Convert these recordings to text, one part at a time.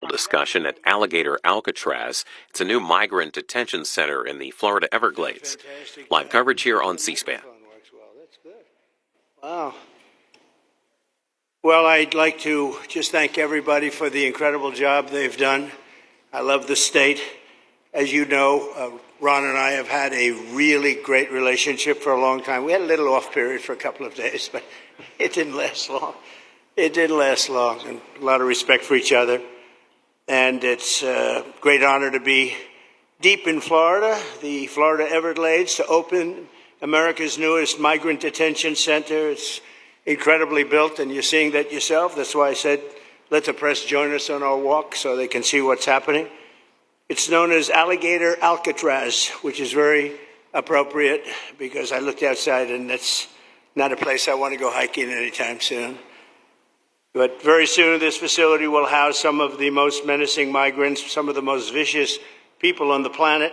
discussion at Alligator Alcatraz. It's a new migrant detention center in the Florida Everglades. Live coverage here on C-SPAN. Wow. Well, I'd like to just thank everybody for the incredible job they've done. I love the state. As you know, Ron and I have had a really great relationship for a long time. We had a little off period for a couple of days, but it didn't last long. It didn't last long, and a lot of respect for each other. And it's a great honor to be deep in Florida, the Florida Everglades, to open America's newest migrant detention center. It's incredibly built, and you're seeing that yourself. That's why I said, let the press join us on our walk so they can see what's happening. It's known as Alligator Alcatraz, which is very appropriate because I looked outside and that's not a place I want to go hiking anytime soon. But very soon this facility will house some of the most menacing migrants, some of the most vicious people on the planet.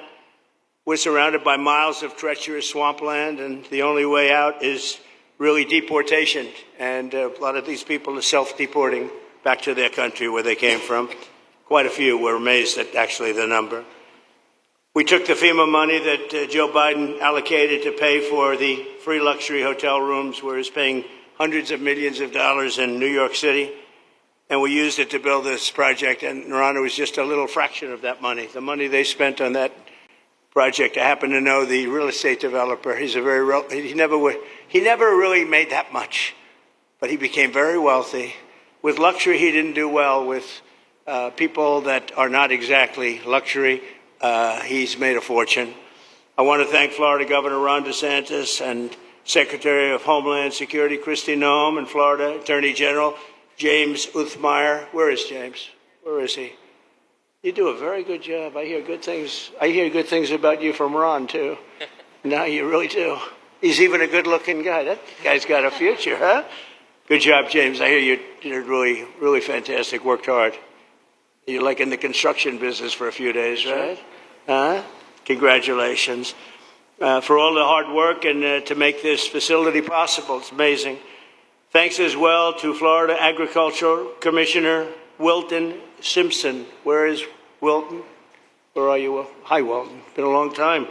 We're surrounded by miles of treacherous swampland, and the only way out is really deportation. And a lot of these people are self-deporting back to their country where they came from. Quite a few. We're amazed at actually the number. We took the FEMA money that Joe Biden allocated to pay for the free luxury hotel rooms, where he's paying hundreds of millions of dollars in New York City, and we used it to build this project. And Ron, it was just a little fraction of that money. The money they spent on that project, I happen to know the real estate developer. He's a he never really made that much, but he became very wealthy. With luxury, he didn't do well. With people that are not exactly luxury, he's made a fortune. I want to thank Florida Governor Ron DeSantis and Secretary of Homeland Security Kristi Noem, and Florida Attorney General James Uthmeier. Where is James? Where is he? You do a very good job. I hear good things. I hear good things about you from Ron too. No, you really do. He's even a good-looking guy. That guy's got a future, huh? Good job, James. I hear you did really, really fantastic. Worked hard. You're like in the construction business for a few days, right? Huh? Congratulations. For all the hard work and to make this facility possible. It's amazing. Thanks as well to Florida Agricultural Commissioner Wilton Simpson. Where is Wilton? Where are you? Hi, Wilton. Been a long time.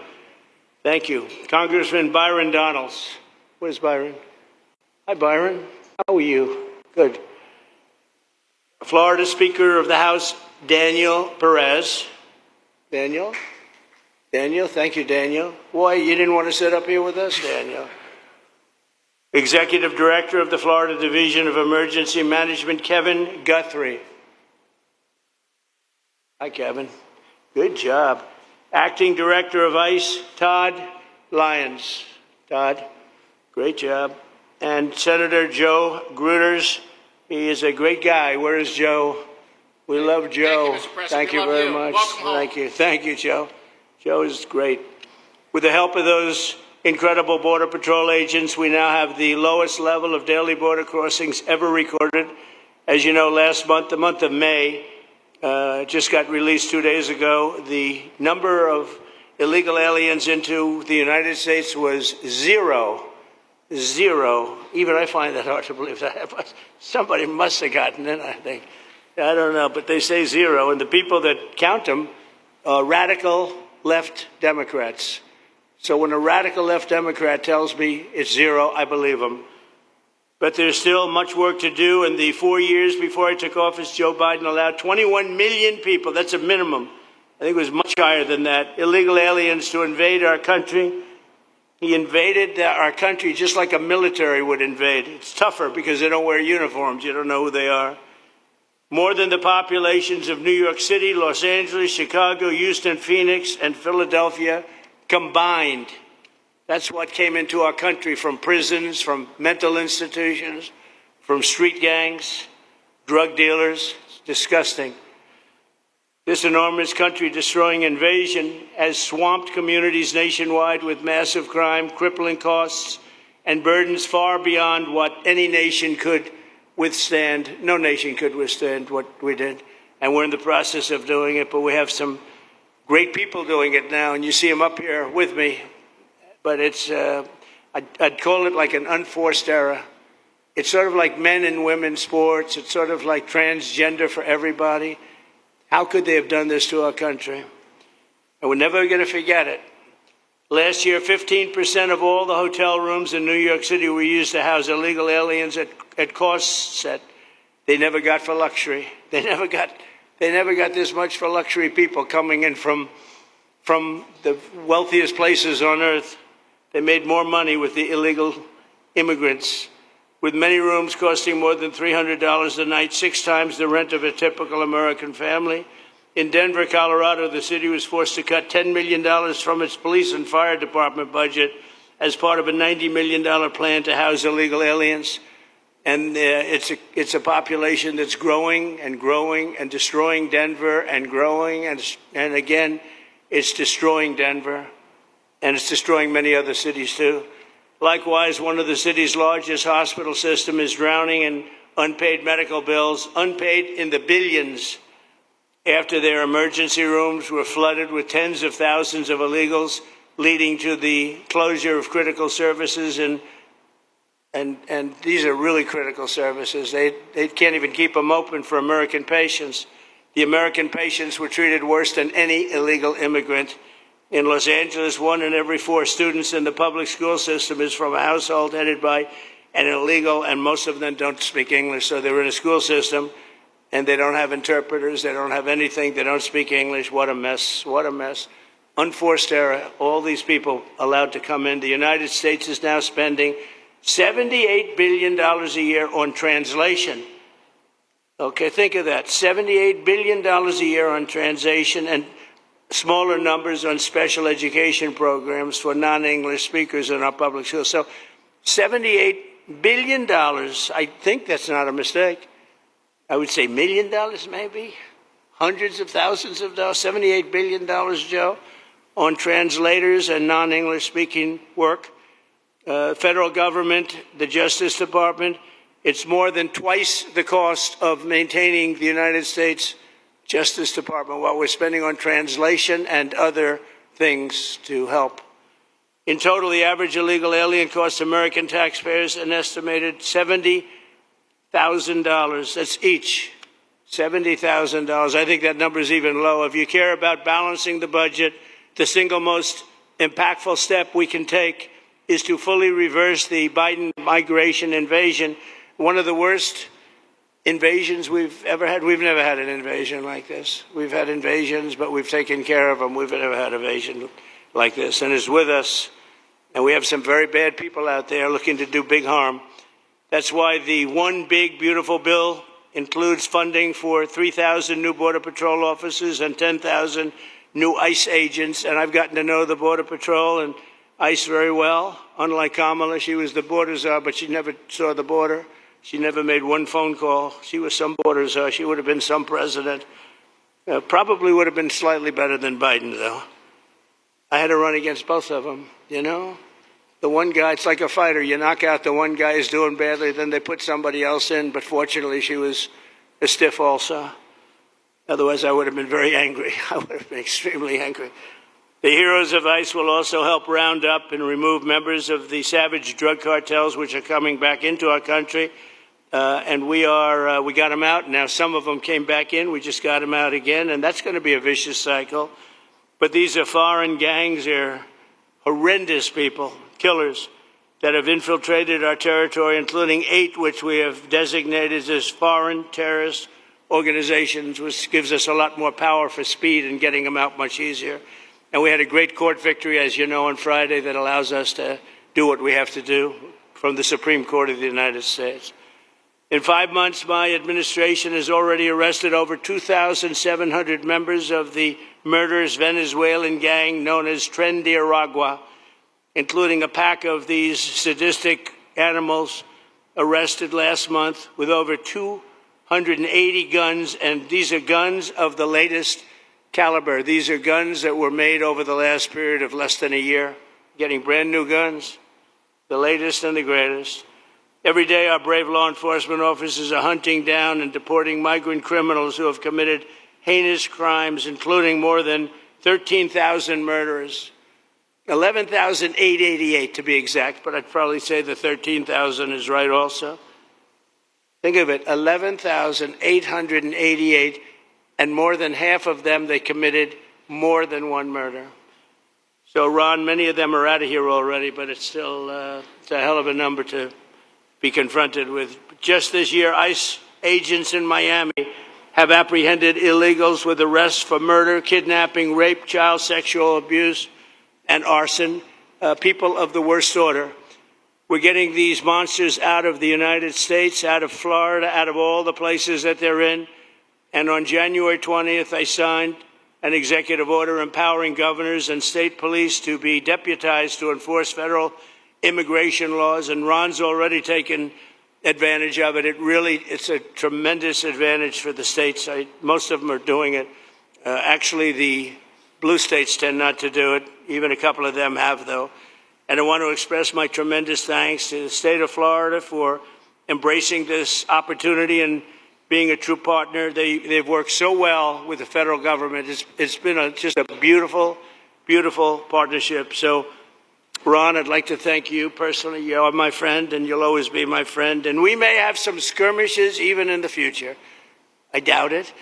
Thank you. Congressman Byron Donalds. Where's Byron? Hi, Byron. How are you? Good. Florida Speaker of the House, Daniel Perez. Daniel? Daniel, thank you, Daniel. Why, you didn't want to sit up here with us, Daniel? Executive Director of the Florida Division of Emergency Management, Kevin Guthrie. Hi, Kevin. Good job. Acting Director of ICE, Todd Lyons. Todd, great job. And Senator Joe Gruters. He is a great guy. Where is Joe? We love Joe. Thank you very much. Thank you. Thank you, Joe. Joe is great. With the help of those incredible Border Patrol agents, we now have the lowest level of daily border crossings ever recorded. As you know, last month, the month of May, just got released 2 days ago, the number of illegal aliens into the United States was zero. Zero. Even I find that hard to believe that. But somebody must have gotten it, I think. I don't know, but they say zero. And the people that count them are radical left Democrats. So when a radical left Democrat tells me it's zero, I believe him. But there's still much work to do. In the 4 years before I took office, Joe Biden allowed 21 million people, that's a minimum, I think it was much higher than that, illegal aliens to invade our country. He invaded our country just like a military would invade. It's tougher because they don't wear uniforms. You don't know who they are. More than the populations of New York City, Los Angeles, Chicago, Houston, Phoenix, and Philadelphia combined. That's what came into our country from prisons, from mental institutions, from street gangs, drug dealers. It's disgusting. This enormous country-destroying invasion has swamped communities nationwide with massive crime, crippling costs, and burdens far beyond what any nation could withstand. No nation could withstand what we did, and we're in the process of doing it, but we have some great people doing it now, and you see them up here with me. But it's, I'd call it like an unforced era. It's sort of like men and women sports. It's sort of like transgender for everybody. How could they have done this to our country? And we're never going to forget it. Last year, 15% of all the hotel rooms in New York City were used to house illegal aliens at costs that they never got for luxury. They never got this much for luxury people coming in from the wealthiest places on earth. They made more money with the illegal immigrants, with many rooms costing more than $300 a night, 6 times the rent of a typical American family. In Denver, Colorado, the city was forced to cut $10 million from its police and fire department budget as part of a $90 million plan to house illegal aliens. And it's a population that's growing and growing and destroying Denver and growing. And again, it's destroying Denver. And it's destroying many other cities, too. Likewise, one of the city's largest hospital system is drowning in unpaid medical bills, unpaid in the billions, after their emergency rooms were flooded with tens of thousands of illegals, leading to the closure of critical services. And these are really critical services. They can't even keep them open for American patients. The American patients were treated worse than any illegal immigrant. In Los Angeles, 1 in every 4 students in the public school system is from a household headed by an illegal, and most of them don't speak English, so they're in a school system, and they don't have interpreters, they don't have anything, they don't speak English. What a mess, what a mess. Unforced error, all these people allowed to come in. The United States is now spending $78 billion a year on translation. Okay, think of that, $78 billion a year on translation, and smaller numbers on special education programs for non-English speakers in our public schools. So $78 billion, I think that's not a mistake. I would say $1 million maybe, hundreds of thousands of dollars, $78 billion, Joe, on translators and non-English speaking work. Federal government, the Justice Department, it's more than twice the cost of maintaining the United States Justice Department, what we're spending on translation and other things to help. In total, the average illegal alien costs American taxpayers an estimated $70,000. That's each, $70,000. I think that number is even low. If you care about balancing the budget, the single most impactful step we can take is to fully reverse the Biden migration invasion, one of the worst invasions we've ever had. We've never had an invasion like this. We've had invasions, but we've taken care of them. We've never had an invasion like this, and it's with us. And we have some very bad people out there looking to do big harm. That's why the One Big Beautiful Bill includes funding for 3,000 new Border Patrol officers and 10,000 new ICE agents. And I've gotten to know the Border Patrol and ICE very well. Unlike Kamala, she was the border czar, but she never saw the border. She never made one phone call. She was some border czar. She would have been some president. Probably would have been slightly better than Biden, though. I had to run against both of them, you know. The one guy, it's like a fighter. You knock out the one guy who's doing badly, then they put somebody else in. But fortunately, she was a stiff also. Otherwise, I would have been very angry. I would have been extremely angry. The heroes of ICE will also help round up and remove members of the savage drug cartels which are coming back into our country. And we got them out. Now some of them came back in. We just got them out again. And that's going to be a vicious cycle. But these are foreign gangs. They're horrendous people, killers, that have infiltrated our territory, including 8 which we have designated as foreign terrorist organizations, which gives us a lot more power for speed and getting them out much easier. And we had a great court victory, as you know, on Friday that allows us to do what we have to do from the Supreme Court of the United States. In 5 months, my administration has already arrested over 2,700 members of the murderous Venezuelan gang known as Tren de Aragua, including a pack of these sadistic animals arrested last month with over 280 guns. And these are guns of the latest caliber. These are guns that were made over the last period of less than a year, getting brand new guns, the latest and the greatest. Every day, our brave law enforcement officers are hunting down and deporting migrant criminals who have committed heinous crimes, including more than 13,000 murderers, 11,888 to be exact, but I'd probably say the 13,000 is right also. Think of it, 11,888 and more than half of them, they committed more than one murder. So, Ron, many of them are out of here already, but it's still it's a hell of a number to be confronted with. Just this year, ICE agents in Miami have apprehended illegals with arrests for murder, kidnapping, rape, child sexual abuse, and arson, people of the worst order. We're getting these monsters out of the United States, out of Florida, out of all the places that they're in. And on January 20th, I signed an executive order empowering governors and state police to be deputized to enforce federal immigration laws. And Ron's already taken advantage of it. It's a tremendous advantage for the states. Most of them are doing it. Actually, the blue states tend not to do it. Even a couple of them have, though. And I want to express my tremendous thanks to the state of Florida for embracing this opportunity and being a true partner. They've worked so well with the federal government. It's been just a beautiful, beautiful partnership. So, Ron, I'd like to thank you personally. You are my friend, and you'll always be my friend. And we may have some skirmishes even in the future. I doubt it,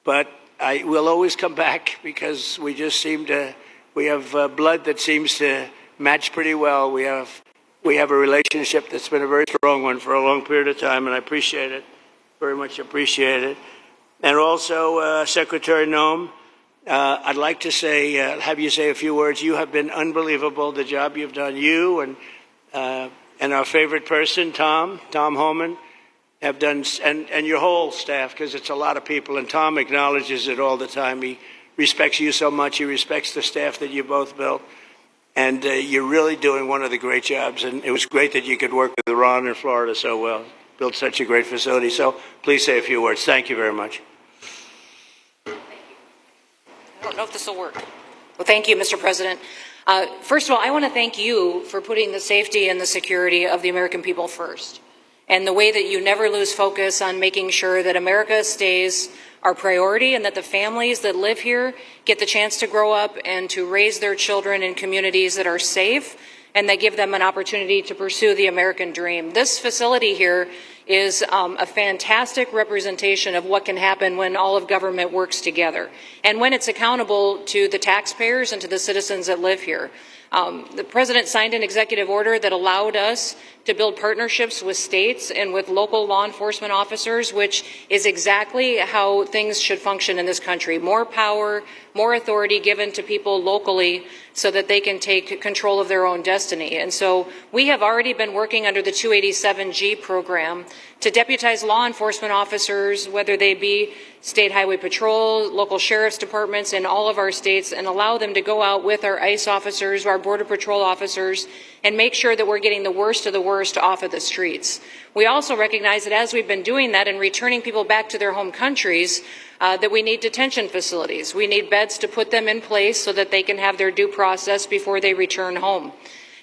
but I will always come back because we just seem to, we have blood that seems to match pretty well. We have a relationship that's been a very strong one for a long period of time, and I appreciate it, very much appreciate it. And also, Secretary Noem, I'd like to say, have you say a few words. You have been unbelievable, the job you've done. You and our favorite person, Tom Homan, have done, and your whole staff, because it's a lot of people, and Tom acknowledges it all the time. He respects you so much. He respects the staff that you both built. And you're really doing one of the great jobs. And it was great that you could work with Ron in Florida so well. Built such a great facility. So please say a few words. Thank you very much. I don't know if this will work. Well, thank you, Mr. President. First of all, I want to thank you for putting the safety and the security of the American people first. And the way that you never lose focus on making sure that America stays our priority and that the families that live here get the chance to grow up and to raise their children in communities that are safe and that give them an opportunity to pursue the American dream. This facility here is a fantastic representation of what can happen when all of government works together and when it's accountable to the taxpayers and to the citizens that live here. The President signed an executive order that allowed us to build partnerships with states and with local law enforcement officers, which is exactly how things should function in this country. More power, more authority given to people locally so that they can take control of their own destiny. And so we have already been working under the 287G program to deputize law enforcement officers, whether they be state highway patrol, local sheriff's departments in all of our states, and allow them to go out with our ICE officers, our border patrol officers, and make sure that we're getting the worst of the worst off of the streets. We also recognize that as we've been doing that and returning people back to their home countries, that we need detention facilities. We need beds to put them in place so that they can have their due process before they return home.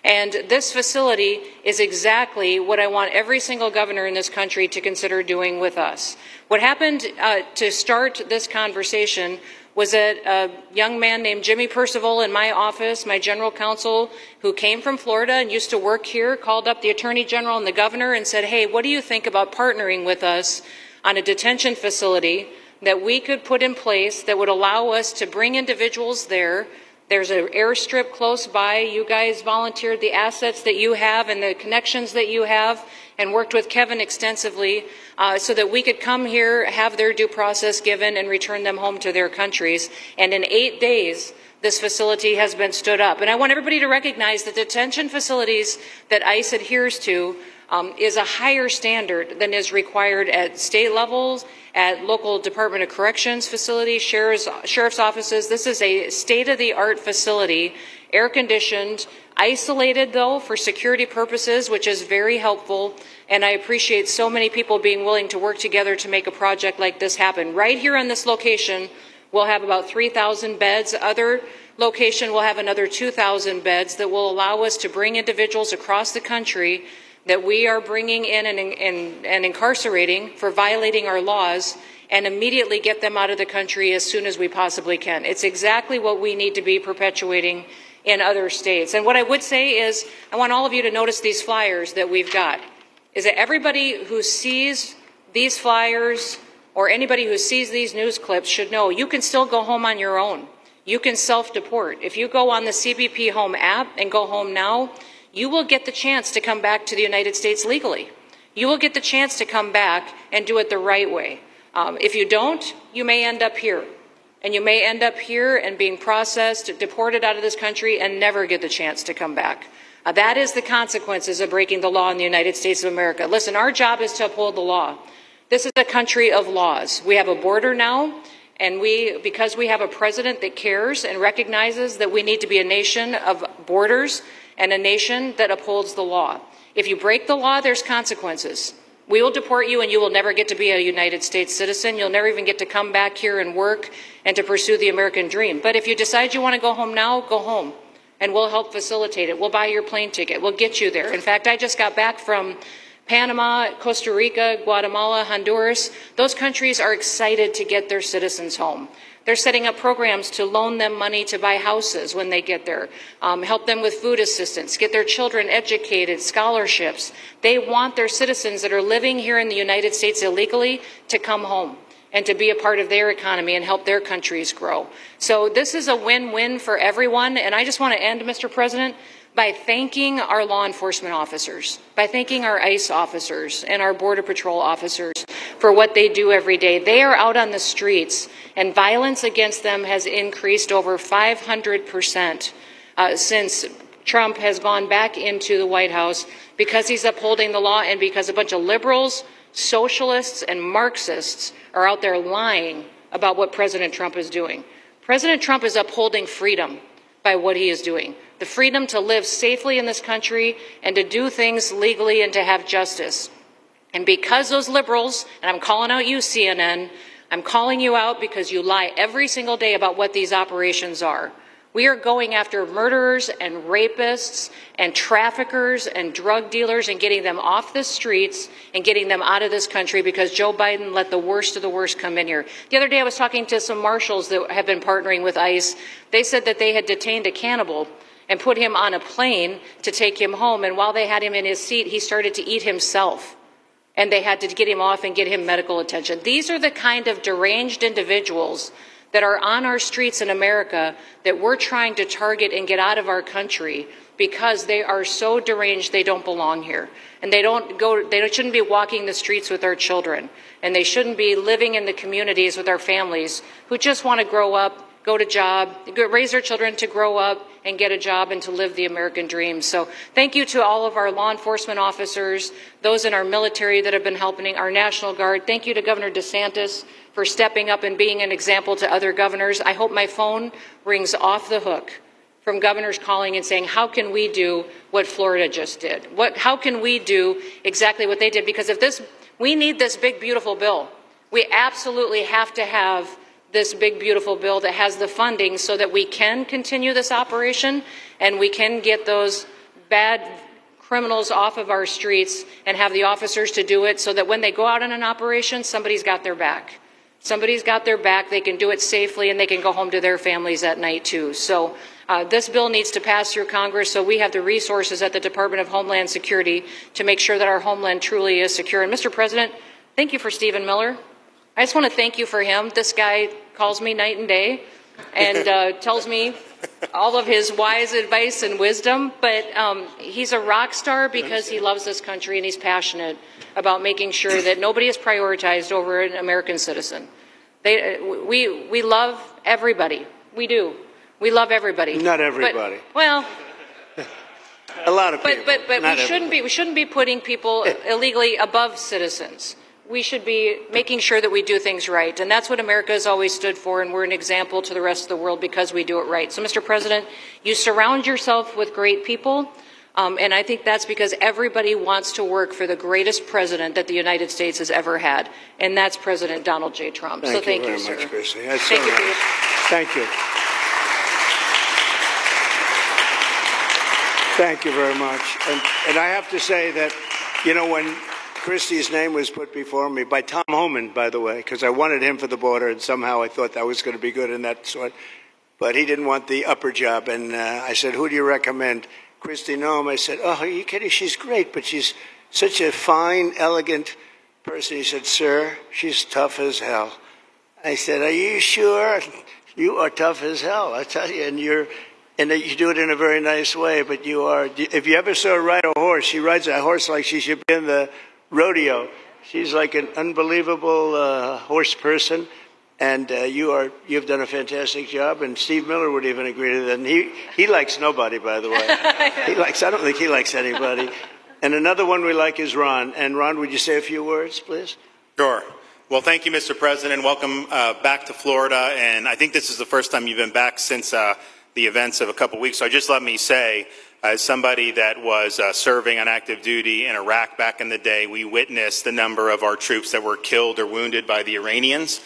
And this facility is exactly what I want every single governor in this country to consider doing with us. What happened to start this conversation was that a young man named Jimmy Percival in my office, my general counsel, who came from Florida and used to work here, called up the Attorney General and the governor and said, hey, what do you think about partnering with us on a detention facility that we could put in place that would allow us to bring individuals there? There's an airstrip close by. You guys volunteered the assets that you have and the connections that you have and worked with Kevin extensively so that we could come here, have their due process given, and return them home to their countries. And in 8 days, this facility has been stood up. And I want everybody to recognize that detention facilities that ICE adheres to is a higher standard than is required at state levels, at local Department of Corrections facilities, sheriff's offices. This is a state-of-the-art facility, air-conditioned, isolated, though, for security purposes, which is very helpful. And I appreciate so many people being willing to work together to make a project like this happen. Right here on this location, we'll have about 3,000 beds. Other location will have another 2,000 beds that will allow us to bring individuals across the country that we are bringing in and incarcerating for violating our laws and immediately get them out of the country as soon as we possibly can. It's exactly what we need to be perpetuating in other states. And what I would say is, I want all of you to notice these flyers that we've got, is that everybody who sees these flyers or anybody who sees these news clips should know you can still go home on your own. You can self-deport. If you go on the CBP Home app and go home now, you will get the chance to come back to the United States legally. You will get the chance to come back and do it the right way. If you don't, you may end up here. And you may end up here and being processed, deported out of this country, and never get the chance to come back. That is the consequences of breaking the law in the United States of America. Listen, our job is to uphold the law. This is a country of laws. We have a border now, and because we have a president that cares and recognizes that we need to be a nation of borders and a nation that upholds the law. If you break the law, there's consequences. We will deport you, and you will never get to be a United States citizen. You'll never even get to come back here and work and to pursue the American dream. But if you decide you want to go home now, go home, and we'll help facilitate it. We'll buy your plane ticket. We'll get you there. In fact, I just got back from Panama, Costa Rica, Guatemala, Honduras. Those countries are excited to get their citizens home. They're setting up programs to loan them money to buy houses when they get there, help them with food assistance, get their children educated, scholarships. They want their citizens that are living here in the United States illegally to come home and to be a part of their economy and help their countries grow. So this is a win-win for everyone. And I just want to end, Mr. President, by thanking our law enforcement officers, by thanking our ICE officers and our Border Patrol officers for what they do every day. They are out on the streets, and violence against them has increased over 500% since Trump has gone back into the White House, because he's upholding the law and because a bunch of liberals, socialists, and Marxists are out there lying about what President Trump is doing. President Trump is upholding freedom by what he is doing. The freedom to live safely in this country and to do things legally and to have justice. And because those liberals, and I'm calling out you, CNN, I'm calling you out because you lie every single day about what these operations are. We are going after murderers and rapists and traffickers and drug dealers and getting them off the streets and getting them out of this country because Joe Biden let the worst of the worst come in here. The other day I was talking to some marshals that have been partnering with ICE. They said that they had detained a cannibal and put him on a plane to take him home. And while they had him in his seat, he started to eat himself. And they had to get him off and get him medical attention. These are the kind of deranged individuals that are on our streets in America that we're trying to target and get out of our country because they are so deranged they don't belong here. And they shouldn't be walking the streets with our children. And they shouldn't be living in the communities with our families who just want to grow up, go to job, raise their children to grow up and get a job and to live the American dream. So thank you to all of our law enforcement officers, those in our military that have been helping, our National Guard. Thank you to Governor DeSantis for stepping up and being an example to other governors. I hope my phone rings off the hook from governors calling and saying, how can we do what Florida just did? How can we do exactly what they did? Because we need this big, beautiful bill. We absolutely have to have this big, beautiful bill that has the funding so that we can continue this operation and we can get those bad criminals off of our streets and have the officers to do it so that when they go out on an operation, somebody's got their back. Somebody's got their back, they can do it safely, and they can go home to their families at night, too. So this bill needs to pass through Congress so we have the resources at the Department of Homeland Security to make sure that our homeland truly is secure. And, Mr. President, thank you for Stephen Miller. I just want to thank you for him. This guy calls me night and day and tells me all of his wise advice and wisdom, but he's a rock star because he loves this country and he's passionate about making sure that nobody is prioritized over an American citizen. We love everybody. We do. We love everybody. Not everybody. But, well, a lot of people. But we shouldn't be putting people illegally above citizens. We should be making sure that we do things right. And that's what America has always stood for, and we're an example to the rest of the world because we do it right. So, Mr. President, you surround yourself with great people, and I think that's because everybody wants to work for the greatest president that the United States has ever had, and that's President Donald J. Trump. Thank you very much, Christy. Thank you. Thank you. Thank you very much. And I have to say that, you know, when Christie's name was put before me by Tom Homan, by the way, because I wanted him for the border, and somehow I thought that was going to be good in that sort. But he didn't want the upper job, and I said, who do you recommend? Christy Noem. I said, oh, are you kidding? She's great, but she's such a fine, elegant person. He said, "Sir, she's tough as hell." I said, "Are you sure? You are tough as hell, I tell you, and you do it in a very nice way, but you are, if you ever saw her ride a horse, she rides a horse like she should be in the rodeo. She's like an unbelievable horse person, and you've done a fantastic job, and Steve Miller would even agree to that. And he likes nobody, by the way. I don't think he likes anybody. And another one we like is Ron. And Ron, would you say a few words, please? Sure. Well, thank you, Mr. President. Welcome back to Florida. And I think this is the first time you've been back since the events of a couple weeks. So just let me say, as somebody that was serving on active duty in Iraq back in the day, we witnessed the number of our troops that were killed or wounded by the Iranians.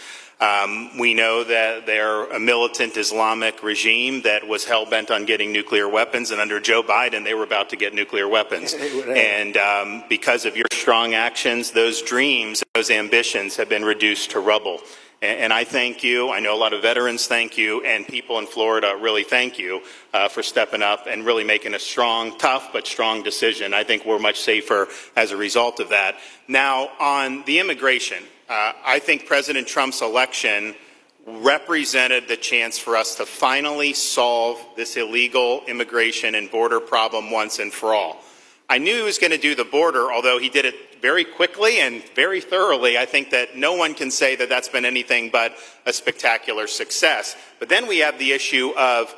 We know that they're a militant Islamic regime that was hell-bent on getting nuclear weapons, and under Joe Biden, they were about to get nuclear weapons. And because of your strong actions, those dreams, those ambitions have been reduced to rubble. And I thank you. I know a lot of veterans thank you, and people in Florida really thank you for stepping up and really making a strong, tough, but strong decision. I think we're much safer as a result of that. Now, on the immigration, I think President Trump's election represented the chance for us to finally solve this illegal immigration and border problem once and for all. I knew he was going to do the border, although he did it very quickly and very thoroughly. I think that no one can say that that's been anything but a spectacular success. But then we have the issue of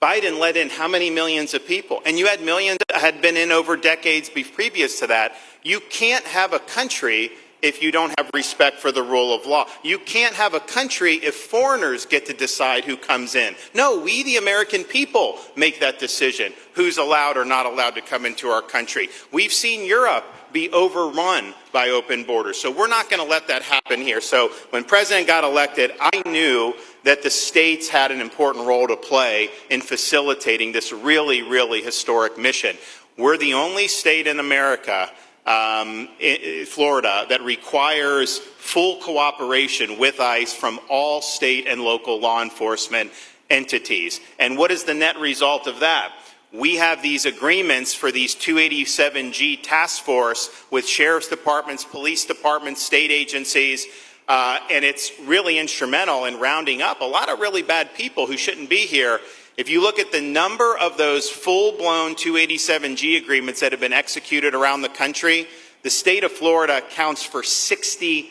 Biden let in how many millions of people? And you had millions that had been in over decades previous to that. You can't have a country if you don't have respect for the rule of law. You can't have a country if foreigners get to decide who comes in. No, we, the American people, make that decision, who's allowed or not allowed to come into our country. We've seen Europe be overrun by open borders, so we're not going to let that happen here. So when President got elected, I knew that the states had an important role to play in facilitating this really, really historic mission. We're the only state in America, Florida, that requires full cooperation with ICE from all state and local law enforcement entities. And what is the net result of that? We have these agreements for these 287G task force with sheriff's departments, police departments, state agencies, and it's really instrumental in rounding up a lot of really bad people who shouldn't be here. If you look at the number of those full-blown 287G agreements that have been executed around the country, the state of Florida counts for 60%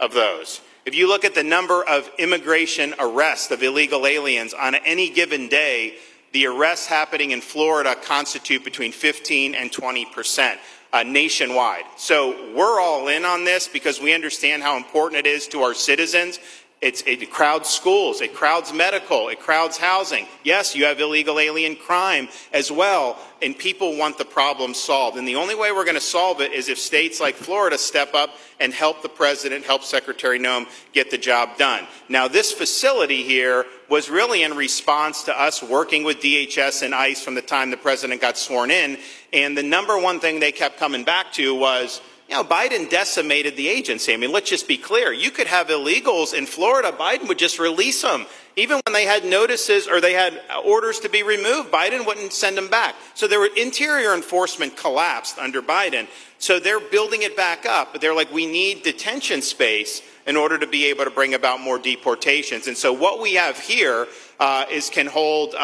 of those. If you look at the number of immigration arrests of illegal aliens on any given day, the arrests happening in Florida constitute between 15 and 20%. Nationwide. So we're all in on this because we understand how important it is to our citizens. It crowds schools, it crowds medical, it crowds housing. Yes, you have illegal alien crime as well, and people want the problem solved. And the only way we're going to solve it is if states like Florida step up and help the president, help Secretary Noem get the job done. Now, this facility here was really in response to us working with DHS and ICE from the time the president got sworn in, and the number one thing they kept coming back to was, you know, Biden decimated the agency. I mean, let's just be clear. You could have illegals in Florida. Biden would just release them. Even when they had notices or they had orders to be removed, Biden wouldn't send them back. So their interior enforcement collapsed under Biden. So they're building it back up. But they're like, we need detention space in order to be able to bring about more deportations. And so what we have here can hold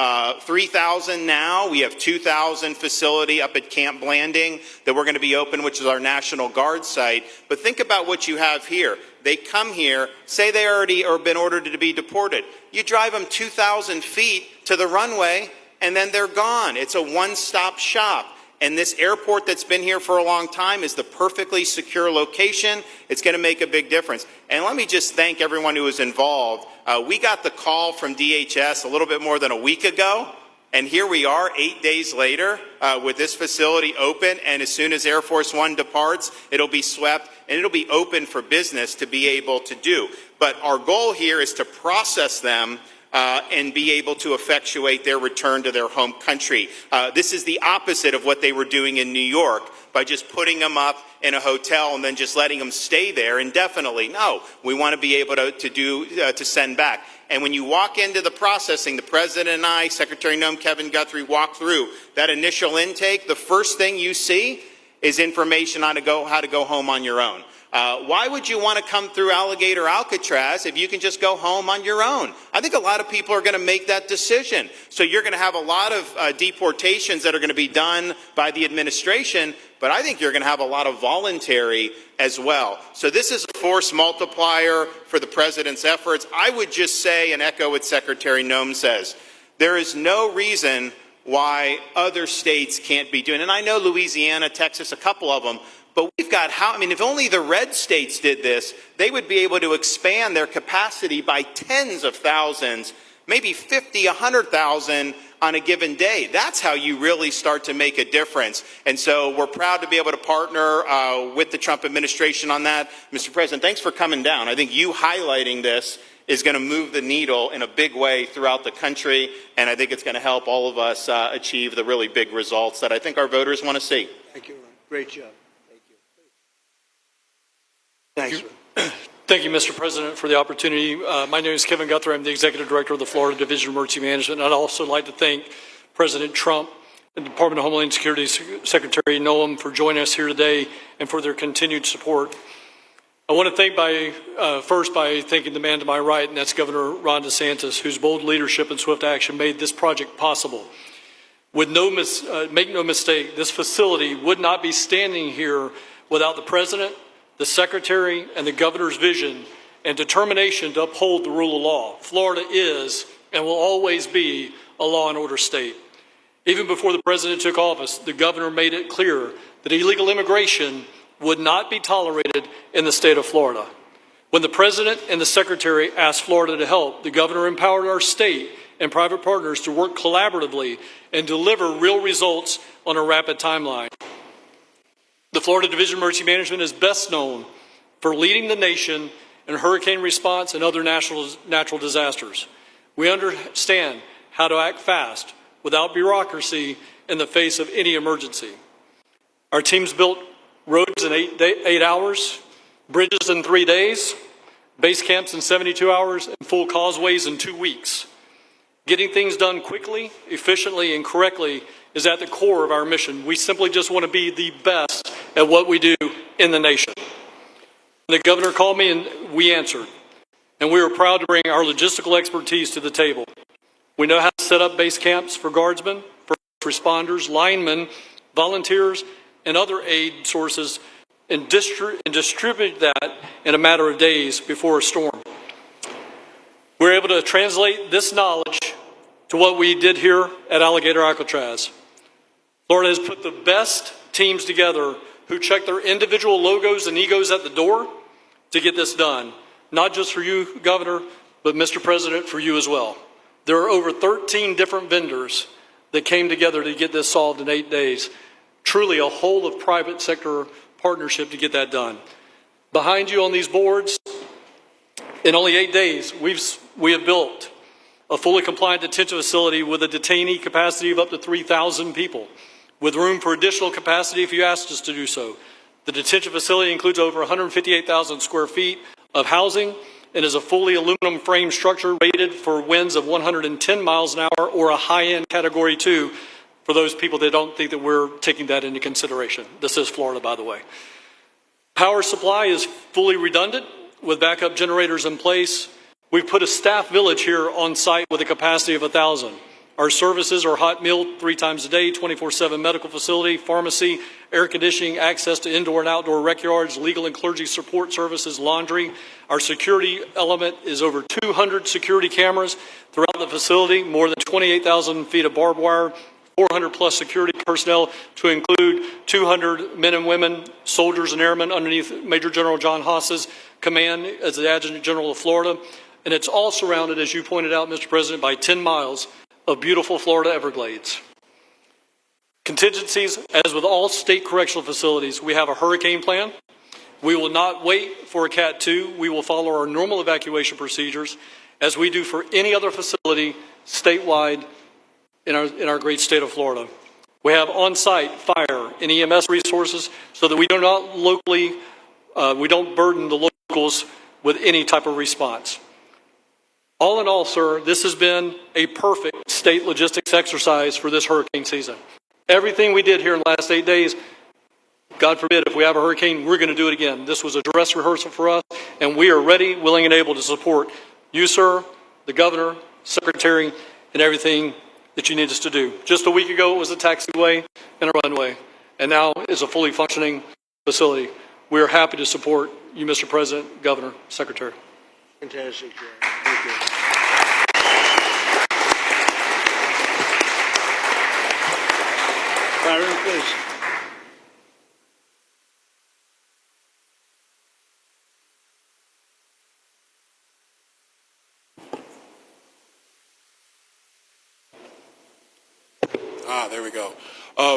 3,000 now. We have 2,000 facility up at Camp Blanding that we're going to be open, which is our National Guard site. But think about what you have here. They come here, say they already or been ordered to be deported. You drive them 2,000 feet to the runway, and then they're gone. It's a one-stop shop. And this airport that's been here for a long time is the perfectly secure location. It's going to make a big difference. And let me just thank everyone who was involved. We got the call from DHS a little bit more than a week ago. And here we are 8 days later with this facility open. And as soon as Air Force One departs, it'll be swept and it'll be open for business to be able to do. But our goal here is to process them and be able to effectuate their return to their home country. This is the opposite of what they were doing in New York by just putting them up in a hotel and then just letting them stay there indefinitely. No, we want to be able to send back. And when you walk into the processing, the President and I, Secretary Noem, Kevin Guthrie, walk through that initial intake, the first thing you see is information on how to go home on your own. Why would you want to come through Alligator Alcatraz if you can just go home on your own? I think a lot of people are going to make that decision. So you're going to have a lot of deportations that are going to be done by the administration, but I think you're going to have a lot of voluntary as well. So this is a force multiplier for the president's efforts. I would just say and echo what Secretary Noem says. There is no reason why other states can't be doing it. And I know Louisiana, Texas, a couple of them, but we've got if only the red states did this, they would be able to expand their capacity by tens of thousands, maybe 50, 100,000 on a given day. That's how you really start to make a difference. And so we're proud to be able to partner with the Trump administration on that. Mr. President, thanks for coming down. I think you highlighting this is going to move the needle in a big way throughout the country, and I think it's going to help all of us achieve the really big results that I think our voters want to see. Thank you, Ron. Great job. Thanks. Thank you, Mr. President, for the opportunity. My name is Kevin Guthrie. I'm the Executive Director of the Florida Division of Emergency Management. And I'd also like to thank President Trump and the Department of Homeland Security Secretary Noem for joining us here today and for their continued support. I want to thank first by thanking the man to my right, and that's Governor Ron DeSantis, whose bold leadership and swift action made this project possible. Make no mistake, this facility would not be standing here without the President, the Secretary, and the Governor's vision and determination to uphold the rule of law. Florida is and will always be a law and order state. Even before the President took office, the Governor made it clear that illegal immigration would not be tolerated in the state of Florida. When the President and the Secretary asked Florida to help, the Governor empowered our state and private partners to work collaboratively and deliver real results on a rapid timeline. The Florida Division of Emergency Management is best known for leading the nation in hurricane response and other natural disasters. We understand how to act fast without bureaucracy in the face of any emergency. Our teams built roads in 8 hours, bridges in 3 days, base camps in 72 hours, and full causeways in 2 weeks. Getting things done quickly, efficiently, and correctly is at the core of our mission. We simply just want to be the best at what we do in the nation. The Governor called me and we answered. And we were proud to bring our logistical expertise to the table. We know how to set up base camps for guardsmen, first responders, linemen, volunteers, and other aid sources and distribute that in a matter of days before a storm. We're able to translate this knowledge to what we did here at Alligator Alcatraz. Florida has put the best teams together who check their individual logos and egos at the door to get this done. Not just for you, Governor, but Mr. President, for you as well. There are over 13 different vendors that came together to get this solved in 8 days. Truly a whole of private sector partnership to get that done. Behind you on these boards, in only 8 days, we have built a fully compliant detention facility with a detainee capacity of up to 3,000 people, with room for additional capacity if you asked us to do so. The detention facility includes over 158,000 square feet of housing and is a fully aluminum frame structure rated for winds of 110 miles an hour or a high-end Category 2 for those people that don't think that we're taking that into consideration. This is Florida, by the way. Power supply is fully redundant with backup generators in place. We've put a staff village here on site with a capacity of 1,000. Our services are hot meal 3 times a day, 24/7 medical facility, pharmacy, air conditioning, access to indoor and outdoor rec yards, legal and clergy support services, laundry. Our security element is over 200 security cameras throughout the facility, more than 28,000 feet of barbed wire, 400 plus security personnel to include 200 men and women, soldiers and airmen underneath Major General John Haas's command as the Adjutant General of Florida. And it's all surrounded, as you pointed out, Mr. President, by 10 miles of beautiful Florida Everglades. Contingencies, as with all state correctional facilities, we have a hurricane plan. We will not wait for a Cat 2. We will follow our normal evacuation procedures as we do for any other facility statewide in our great state of Florida. We have on-site fire and EMS resources so that we do not we don't burden the locals with any type of response. All in all, sir, this has been a perfect state logistics exercise for this hurricane season. Everything we did here in the last 8 days God forbid, if we have a hurricane, we're going to do it again. This was a dress rehearsal for us, and we are ready, willing, and able to support you, sir, the governor, secretary, and everything that you need us to do. Just a week ago, it was a taxiway and a runway, and now it's a fully functioning facility. We are happy to support you, Mr. President, Governor, Secretary. Fantastic, Joe. Thank you. Byron, please. There we go.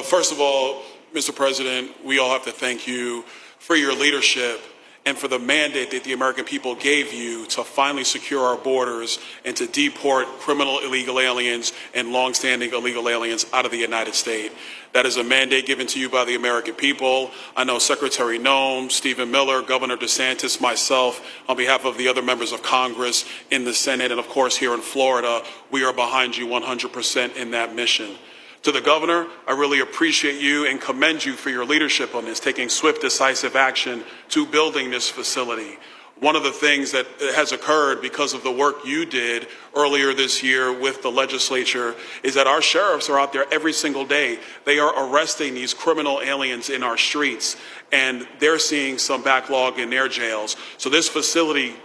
First of all, Mr. President, we all have to thank you for your leadership and for the mandate that the American people gave you to finally secure our borders and to deport criminal illegal aliens and longstanding illegal aliens out of the United States. That is a mandate given to you by the American people. I know Secretary Noem, Stephen Miller, Governor DeSantis, myself, on behalf of the other members of Congress in the Senate, and of course here in Florida, we are behind you 100% in that mission. To the governor, I really appreciate you and commend you for your leadership on this, taking swift, decisive action to building this facility. One of the things that has occurred because of the work you did earlier this year with the legislature is that our sheriffs are out there every single day. They are arresting these criminal aliens in our streets, and they're seeing some backlog in their jails. So this facility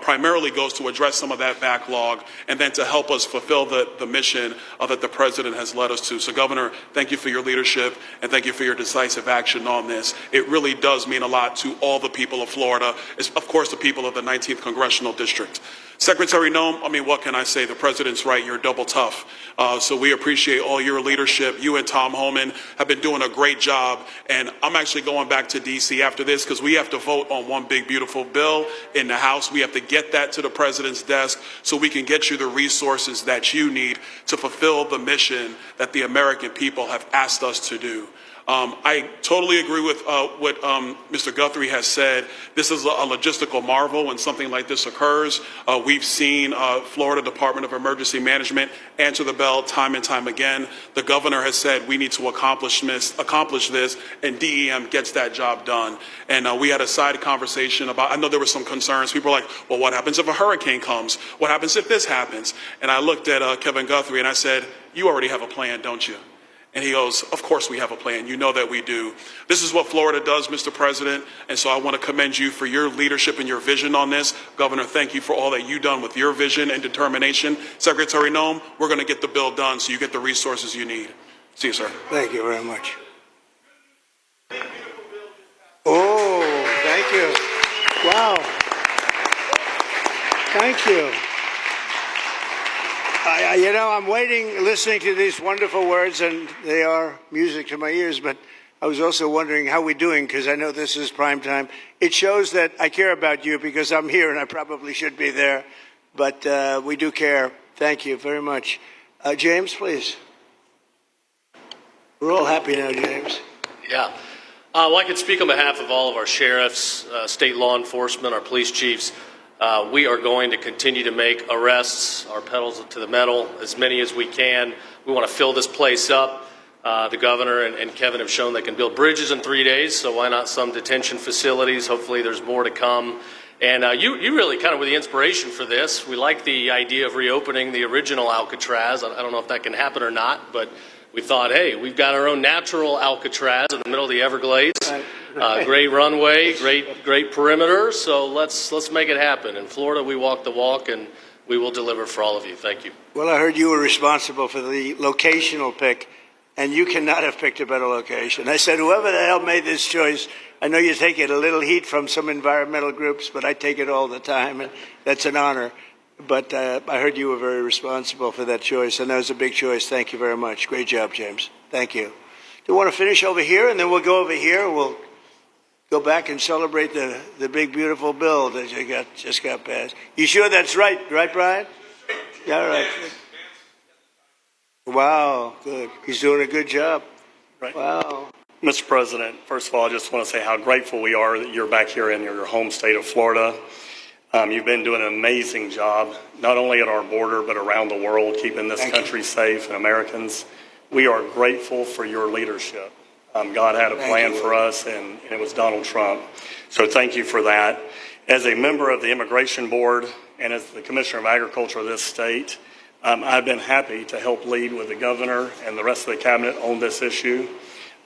primarily goes to address some of that backlog and then to help us fulfill the mission that the president has led us to. So, Governor, thank you for your leadership and thank you for your decisive action on this. It really does mean a lot to all the people of Florida, of course, the people of the 19th Congressional District. Secretary Noem, I mean, what can I say? The president's right. You're double tough. So we appreciate all your leadership. You and Tom Homan have been doing a great job. And I'm actually going back to D.C. after this because we have to vote on one big, beautiful bill in the House. We have to get that to the president's desk so we can get you the resources that you need to fulfill the mission that the American people have asked us to do. I totally agree with what Mr. Guthrie has said. This is a logistical marvel when something like this occurs. We've seen Florida Department of Emergency Management answer the bell time and time again. The governor has said we need to accomplish this, and DEM gets that job done. And we had a side conversation about, I know there were some concerns. People were like, well, what happens if a hurricane comes? What happens if this happens? And I looked at Kevin Guthrie and I said, you already have a plan, don't you? And he goes, of course we have a plan. You know that we do. This is what Florida does, Mr. President. And so I want to commend you for your leadership and your vision on this. Governor, thank you for all that you've done with your vision and determination. Secretary Noem, we're going to get the bill done so you get the resources you need. See you, sir. Thank you very much. Oh, thank you. Wow. Thank you. You know, I'm waiting, listening to these wonderful words, and they are music to my ears, but I was also wondering how we're doing, because I know this is prime time. It shows that I care about you, because I'm here, and I probably should be there, but we do care. Thank you very much. James, please. We're all happy now, James. Yeah. Well, I can speak on behalf of all of our sheriffs, state law enforcement, our police chiefs. We are going to continue to make arrests, our pedals to the metal, as many as we can. We want to fill this place up. The governor and Kevin have shown they can build bridges in 3 days, so why not some detention facilities? Hopefully there's more to come. And you really kind of were the inspiration for this. We like the idea of reopening the original Alcatraz. I don't know if that can happen or not, but we thought, hey, we've got our own natural Alcatraz in the middle of the Everglades. Great runway, great perimeter. So let's make it happen. In Florida, we walk the walk, and we will deliver for all of you. Thank you. Well, I heard you were responsible for the locational pick, and you cannot have picked a better location. I said, whoever the hell made this choice, I know you take it a little heat from some environmental groups, but I take it all the time, and that's an honor. But I heard you were very responsible for that choice, and that was a big choice. Thank you very much. Great job, James. Thank you. Do you want to finish over here, and then we'll go over here? We'll go back and celebrate the big, beautiful bill that you just got passed. You sure that's right? Right, Brian? Yeah, all right. Wow, good. He's doing a good job. Right. Wow. Mr. President, first of all, I just want to say how grateful we are that you're back here in your home state of Florida. You've been doing an amazing job, not only at our border, but around the world, keeping this country safe and Americans. We are grateful for your leadership. God had a plan for us, and it was Donald Trump. So thank you for that. As a member of the Immigration Board and as the Commissioner of Agriculture of this state, I've been happy to help lead with the governor and the rest of the cabinet on this issue.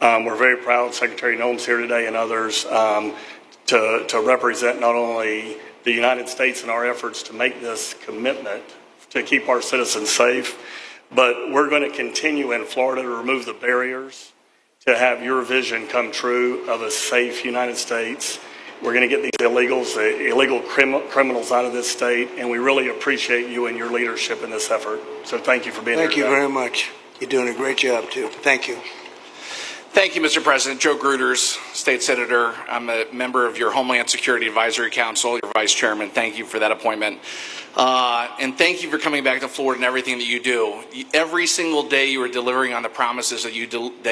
We're very proud, Secretary Noem's here today and others, to represent not only the United States in our efforts to make this commitment to keep our citizens safe, but we're going to continue in Florida to remove the barriers to have your vision come true of a safe United States. We're going to get these illegals, the illegal criminals out of this state, and we really appreciate you and your leadership in this effort. So thank you for being here today. Thank you very much. You're doing a great job, too. Thank you. Thank you, Mr. President. Joe Gruters, State Senator. I'm a member of your Homeland Security Advisory Council, your Vice Chairman. Thank you for that appointment. And thank you for coming back to Florida and everything that you do. Every single day you are delivering on the promises that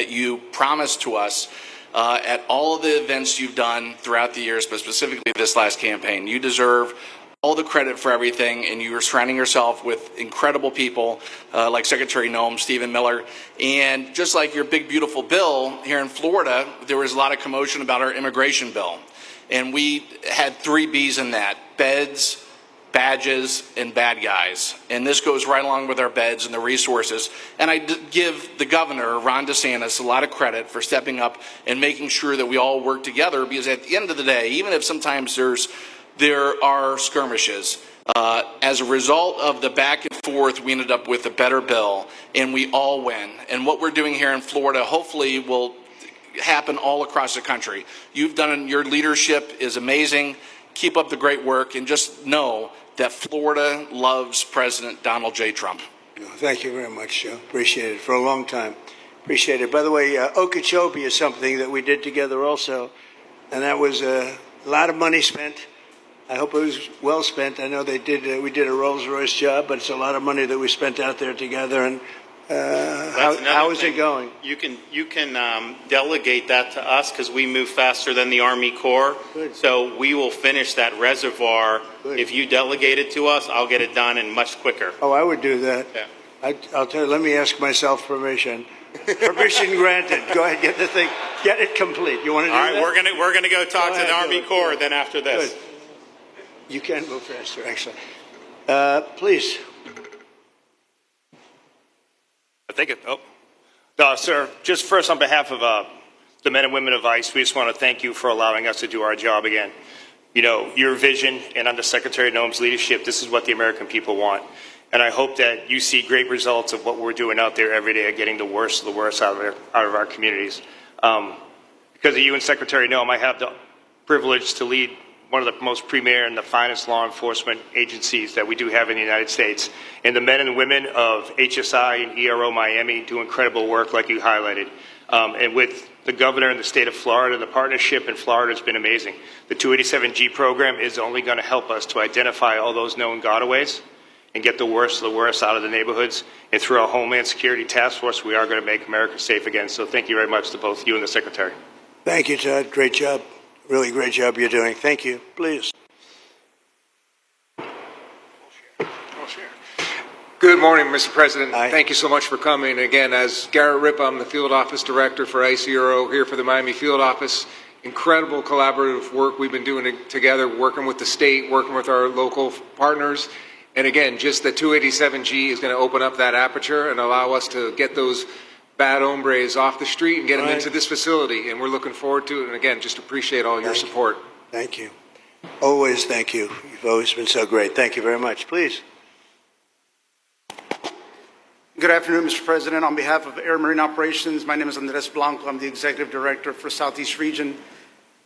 you promised to us at all of the events you've done throughout the years, but specifically this last campaign. You deserve all the credit for everything, and you are surrounding yourself with incredible people like Secretary Noem, Stephen Miller, and just like your big, beautiful bill here in Florida, there was a lot of commotion about our immigration bill. And we had 3 B's in that: beds, badges, and bad guys. And this goes right along with our beds and the resources. And I give the governor, Ron DeSantis, a lot of credit for stepping up and making sure that we all work together, because at the end of the day, even if sometimes there are skirmishes, as a result of the back and forth, we ended up with a better bill, and we all win. And what we're doing here in Florida hopefully will happen all across the country. You've done, your leadership is amazing. Keep up the great work, and just know that Florida loves President Donald J. Trump. Thank you very much, Joe. Appreciate it for a long time. Appreciate it. By the way, Okeechobee is something that we did together also, and that was a lot of money spent. I hope it was well spent. I know we did a Rolls-Royce job, but it's a lot of money that we spent out there together. And how is it going? You can delegate that to us, because we move faster than the Army Corps. Good. So we will finish that reservoir. Good. If you delegate it to us, I'll get it done and much quicker. Oh, I would do that. Yeah. I'll tell you. Let me ask myself permission. Permission granted. Go ahead, get the thing, get it complete. You want to do that? All right, we're gonna go talk to the Army Corps then after this. Good. You can move faster, actually. Please. Thank you. Sir, just first on behalf of the men and women of ICE, we just want to thank you for allowing us to do our job again. You know, your vision and under Secretary Noem's leadership, this is what the American people want. And I hope that you see great results of what we're doing out there every day of getting the worst of the worst out of our communities. Because of you and Secretary Noem, I have the privilege to lead one of the most premier and the finest law enforcement agencies that we do have in the United States. And the men and women of HSI and ERO Miami do incredible work, like you highlighted. And with the governor in the state of Florida, the partnership in Florida has been amazing. The 287G program is only going to help us to identify all those known gotaways and get the worst of the worst out of the neighborhoods. And through our Homeland Security Task Force, we are going to make America safe again. So thank you very much to both you and the Secretary. Thank you, Todd. Great job. Really great job you're doing. Thank you. Please. Good morning, Mr. President. Hi. Thank you so much for coming. Again, as Garrett Ripp, I'm the Field Office Director for ICERO here for the Miami Field Office. Incredible collaborative work we've been doing together, working with the state, working with our local partners. And again, just the 287G is going to open up that aperture and allow us to get those bad hombres off the street and get them into this facility. And we're looking forward to it. And again, just appreciate all your support. Thank you. Always thank you. You've always been so great. Thank you very much. Please. Good afternoon, Mr. President. On behalf of Air Marine Operations, my name is Andres Blanco. I'm the Executive Director for Southeast Region.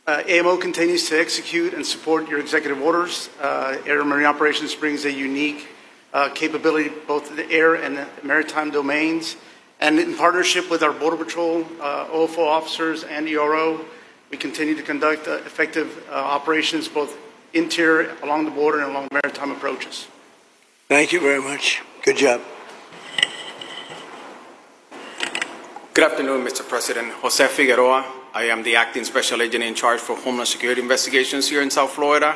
AMO continues to execute and support your executive orders. Air Marine Operations brings a unique capability both in the air and the maritime domains. And in partnership with our Border Patrol, OFO officers, and ERO, we continue to conduct effective operations both interior, along the border, and along maritime approaches. Thank you very much. Good job. Good afternoon, Mr. President. Jose Figueroa. I am the Acting Special Agent in charge for Homeland Security Investigations here in South Florida,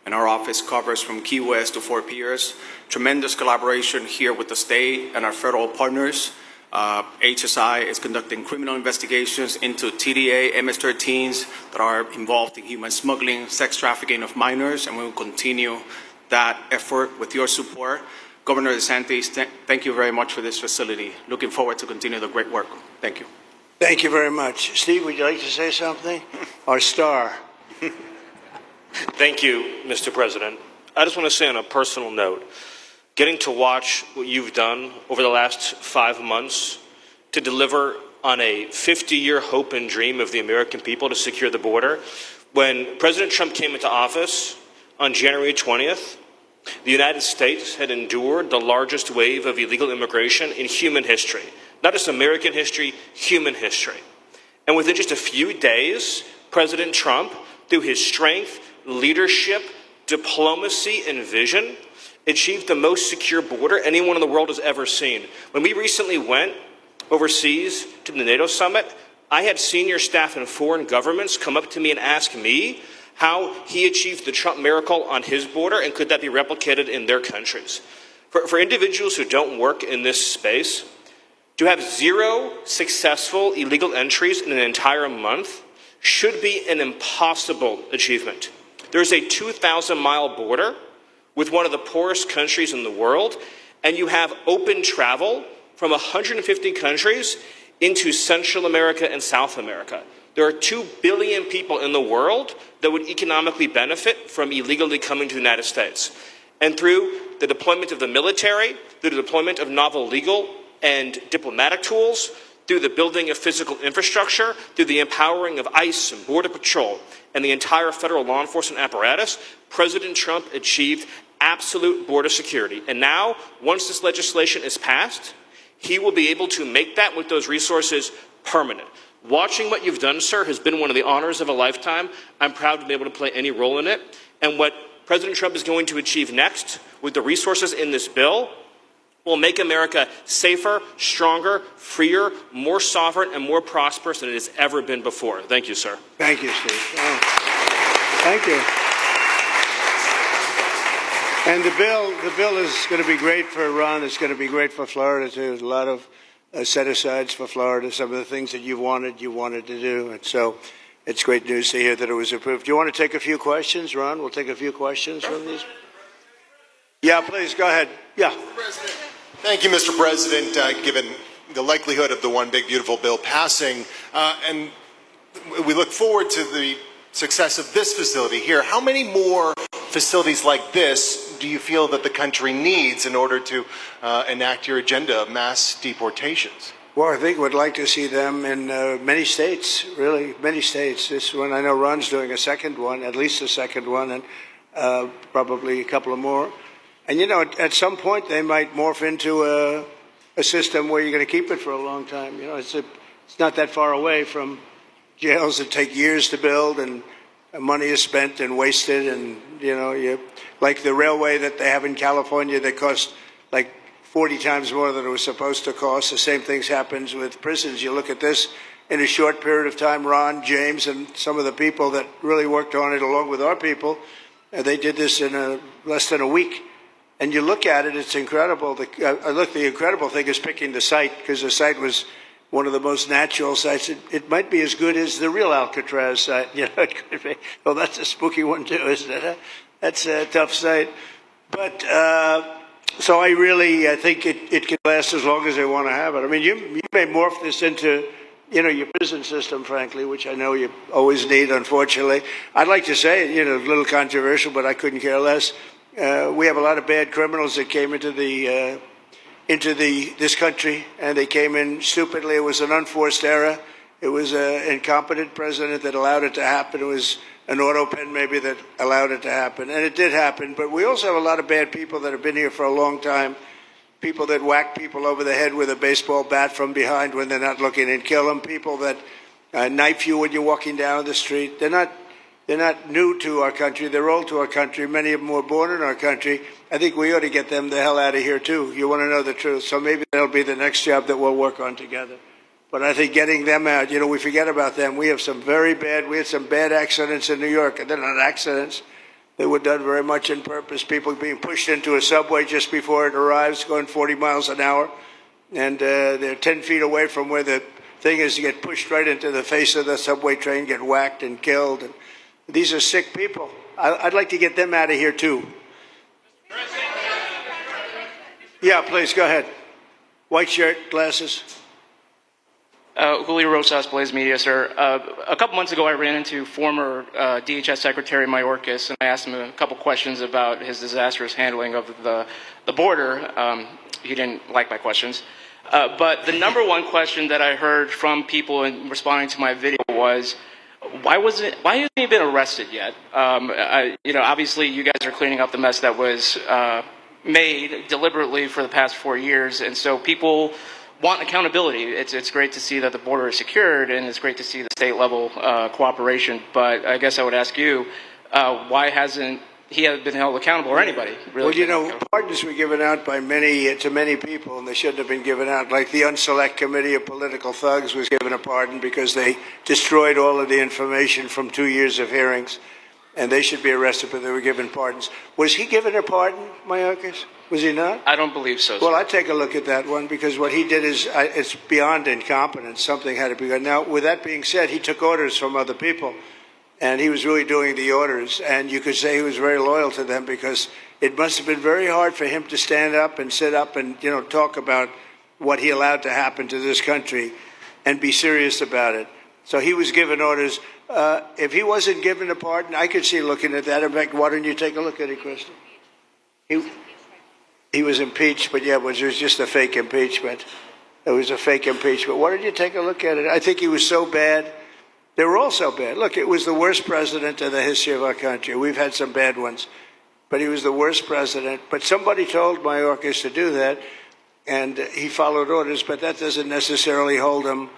and our office covers from Key West to Fort Pierce. Tremendous collaboration here with the state and our federal partners. HSI is conducting criminal investigations into TDA, MS-13s that are involved in human smuggling, sex trafficking of minors, and we will continue that effort with your support. Governor DeSantis, thank you very much for this facility. Looking forward to continue the great work. Thank you. Thank you very much. Steve, would you like to say something? Our star. Thank you, Mr. President. I just want to say on a personal note, getting to watch what you've done over the last 5 months to deliver on a 50-year hope and dream of the American people to secure the border. When President Trump came into office on January 20th, the United States had endured the largest wave of illegal immigration in human history. Not just American history, human history. And within just a few days, President Trump, through his strength, leadership, diplomacy, and vision, achieved the most secure border anyone in the world has ever seen. When we recently went overseas to the NATO summit, I had senior staff in foreign governments come up to me and ask me how he achieved the Trump miracle on his border and could that be replicated in their countries. For individuals who don't work in this space, to have 0 successful illegal entries in an entire month should be an impossible achievement. There's a 2,000-mile border with one of the poorest countries in the world, and you have open travel from 150 countries into Central America and South America. There are 2 billion people in the world that would economically benefit from illegally coming to the United States. And through the deployment of the military, through the deployment of novel legal and diplomatic tools, through the building of physical infrastructure, through the empowering of ICE and Border Patrol, and the entire federal law enforcement apparatus, President Trump achieved absolute border security. And now, once this legislation is passed, he will be able to make that with those resources permanent. Watching what you've done, sir, has been one of the honors of a lifetime. I'm proud to be able to play any role in it. And what President Trump is going to achieve next with the resources in this bill will make America safer, stronger, freer, more sovereign, and more prosperous than it has ever been before. Thank you, sir. Thank you, Steve. Thank you. And the bill is going to be great for Iran. It's going to be great for Florida, too. There's a lot of set-asides for Florida, some of the things that you wanted to do. And so it's great news to hear that it was approved. Do you want to take a few questions, Ron? We'll take a few questions from these. Yeah, please, go ahead. Yeah. Thank you, Mr. President. Given the likelihood of the One Big Beautiful Bill passing, and we look forward to the success of this facility here, how many more facilities like this do you feel that the country needs in order to enact your agenda of mass deportations? Well, I think we'd like to see them in many states, really, many states. This one, I know Ron's doing a second one, at least a second one, and probably a couple of more. And, you know, at some point they might morph into a system where you're going to keep it for a long time. You know, it's not that far away from jails that take years to build and money is spent and wasted. And, you know, like the railway that they have in California that costs like 40 times more than it was supposed to cost. The same things happens with prisons. You look at this in a short period of time, Ron, James, and some of the people that really worked on it along with our people, they did this in less than a week. And you look at it, it's incredible. The incredible thing is picking the site, because the site was one of the most natural sites. It might be as good as the real Alcatraz site. You know, it could be. Well, that's a spooky one too, isn't it? That's a tough site. But so I think it can last as long as they want to have it. I mean, you may morph this into, you know, your prison system, frankly, which I know you always need, unfortunately. I'd like to say, you know, a little controversial, but I couldn't care less. We have a lot of bad criminals that came into this country, and they came in stupidly. It was an unforced error. It was an incompetent president that allowed it to happen. It was an auto pen maybe that allowed it to happen, and it did happen. But we also have a lot of bad people that have been here for a long time, people that whack people over the head with a baseball bat from behind when they're not looking and kill them, people that knife you when you're walking down the street. They're not new to our country. They're old to our country. Many of them were born in our country. I think we ought to get them the hell out of here, too. You want to know the truth. So maybe that'll be the next job that we'll work on together. But I think getting them out, you know, we forget about them. We had some bad accidents in New York. And they're not accidents. They were done very much on purpose. People being pushed into a subway just before it arrives, going 40 miles an hour. and they're 10 feet away from where the thing is. You get pushed right into the face of the subway train, get whacked and killed. And these are sick people. I'd like to get them out of here, too. Yeah, please, go ahead. White shirt, glasses. Julio Rosas, Blaze Media, sir. A couple months ago, I ran into former DHS Secretary Mayorkas, and I asked him a couple questions about his disastrous handling of the border. He didn't like my questions. But the number one question that I heard from people in responding to my video was, why hasn't he been arrested yet? Obviously, you guys are cleaning up the mess that was made deliberately for the past 4 years, and so people want accountability. It's great to see that the border is secured, and it's great to see the state level cooperation. But I guess I would ask you, why hasn't he been held accountable, or anybody really? Well, pardons were given out by to many people, and they shouldn't have been given out. Like the Unselect Committee of Political Thugs was given a pardon because they destroyed all of the information from 2 years of hearings, and they should be arrested, but they were given pardons. Was he given a pardon, Mayorkas? Was he not? I don't believe so, sir. Well, I'd take a look at that one, because what he did is it's beyond incompetence. Something had to be done. Now, with that being said, he took orders from other people, and he was really doing the orders, and you could say he was very loyal to them, because it must have been very hard for him to stand up and sit up and talk about what he allowed to happen to this country and be serious about it. So he was given orders. If he wasn't given a pardon, I could see looking at that. In fact, why don't you take a look at it, Kristen? He was impeached, but yeah, it was just a fake impeachment. It was a fake impeachment. Why don't you take a look at it? I think he was so bad. They were all so bad. Look, it was the worst president in the history of our country. We've had some bad ones, but he was the worst president. But somebody told Mayorkas to do that, and he followed orders, but that doesn't necessarily hold him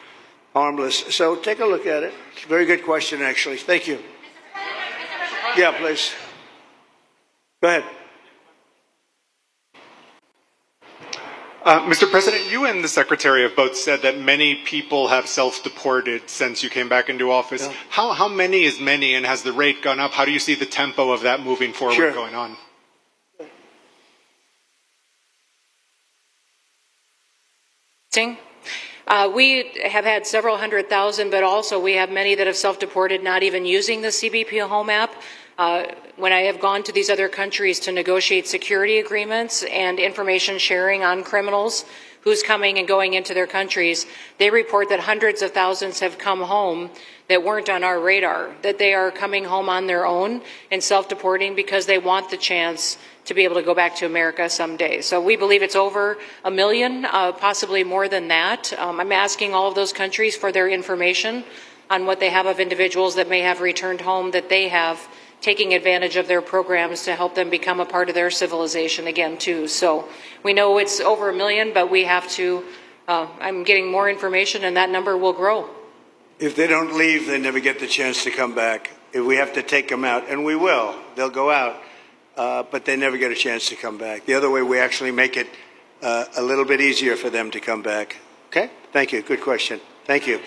harmless. So take a look at it. Very good question, actually. Thank you. Yeah, please. Go ahead. Mr. President, you and the Secretary have both said that many people have self-deported since you came back into office. Yeah. How many is many, and has the rate gone up? How do you see the tempo of that moving forward going on? We have had several 100,000, but also we have many that have self-deported, not even using the CBP Home app. When I have gone to these other countries to negotiate security agreements and information sharing on criminals who's coming and going into their countries, they report that hundreds of thousands have come home that weren't on our radar, that they are coming home on their own and self-deporting because they want the chance to be able to go back to America someday. So we believe it's over 1 million, possibly more than that. I'm asking all of those countries for their information on what they have of individuals that may have returned home, that they have taking advantage of their programs to help them become a part of their civilization again, too. So we know it's over 1 million, but we have to, I'm getting more information, and that number will grow. If they don't leave, they never get the chance to come back. If we have to take them out, and we will, they'll go out, but they never get a chance to come back. The other way, we actually make it a little bit easier for them to come back. Okay? Thank you. Good question. Thank you.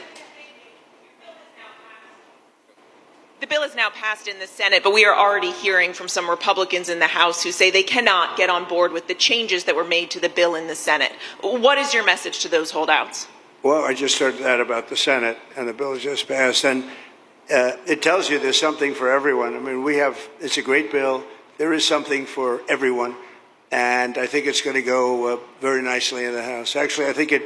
The bill is now passed in the Senate, but we are already hearing from some Republicans in the House who say they cannot get on board with the changes that were made to the bill in the Senate. What is your message to those holdouts? Well, I just heard that about the Senate, and the bill just passed, and it tells you there's something for everyone. I mean, it's a great bill. There is something for everyone, and I think it's going to go very nicely in the House. Actually, I think it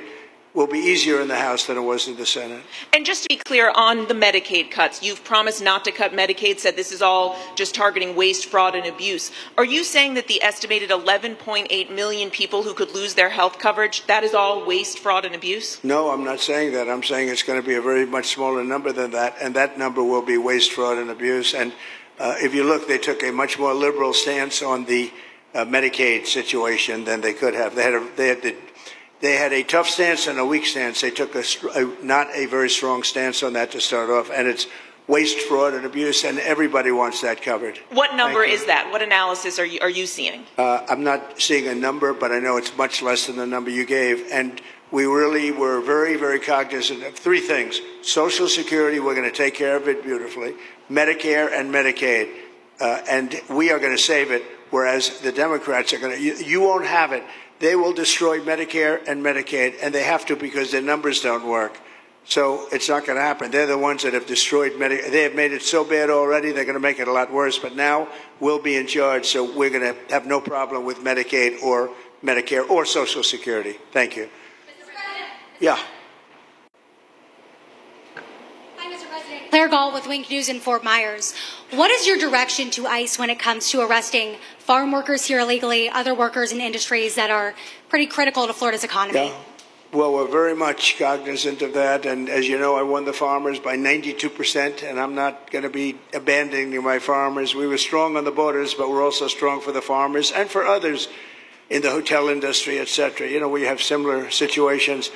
will be easier in the House than it was in the Senate. And just to be clear on the Medicaid cuts, you've promised not to cut Medicaid, said this is all just targeting waste, fraud, and abuse. Are you saying that the estimated 11.8 million people who could lose their health coverage, that is all waste, fraud, and abuse? No, I'm not saying that. I'm saying it's going to be a very much smaller number than that, and that number will be waste, fraud, and abuse. And if you look, they took a much more liberal stance on the Medicaid situation than they could have. They had a tough stance and a weak stance. They took not a very strong stance on that to start off, and it's waste, fraud, and abuse, and everybody wants that covered. What number is that? What analysis are you seeing? I'm not seeing a number, but I know it's much less than the number you gave, and we really were very, very cognizant of three things. Social Security, we're going to take care of it beautifully. Medicare and Medicaid, and we are going to save it, whereas the Democrats are going to. You won't have it. they will destroy Medicare and Medicaid, and they have to because their numbers don't work. So it's not going to happen. They're the ones that have destroyed Medicare. They have made it so bad already, they're going to make it a lot worse. But now we'll be in charge, so we're going to have no problem with Medicaid or Medicare or Social Security. Thank you. Yeah. Hi, Mr. President. Claire Gall with Wink News in Fort Myers. What is your direction to ICE when it comes to arresting farm workers here illegally, other workers in industries that are pretty critical to Florida's economy? Yeah. Well, we're very much cognizant of that, and as you know, I won the farmers by 92%, and I'm not going to be abandoning my farmers. We were strong on the borders, but we're also strong for the farmers and for others in the hotel industry, et cetera. You know, we have similar situations,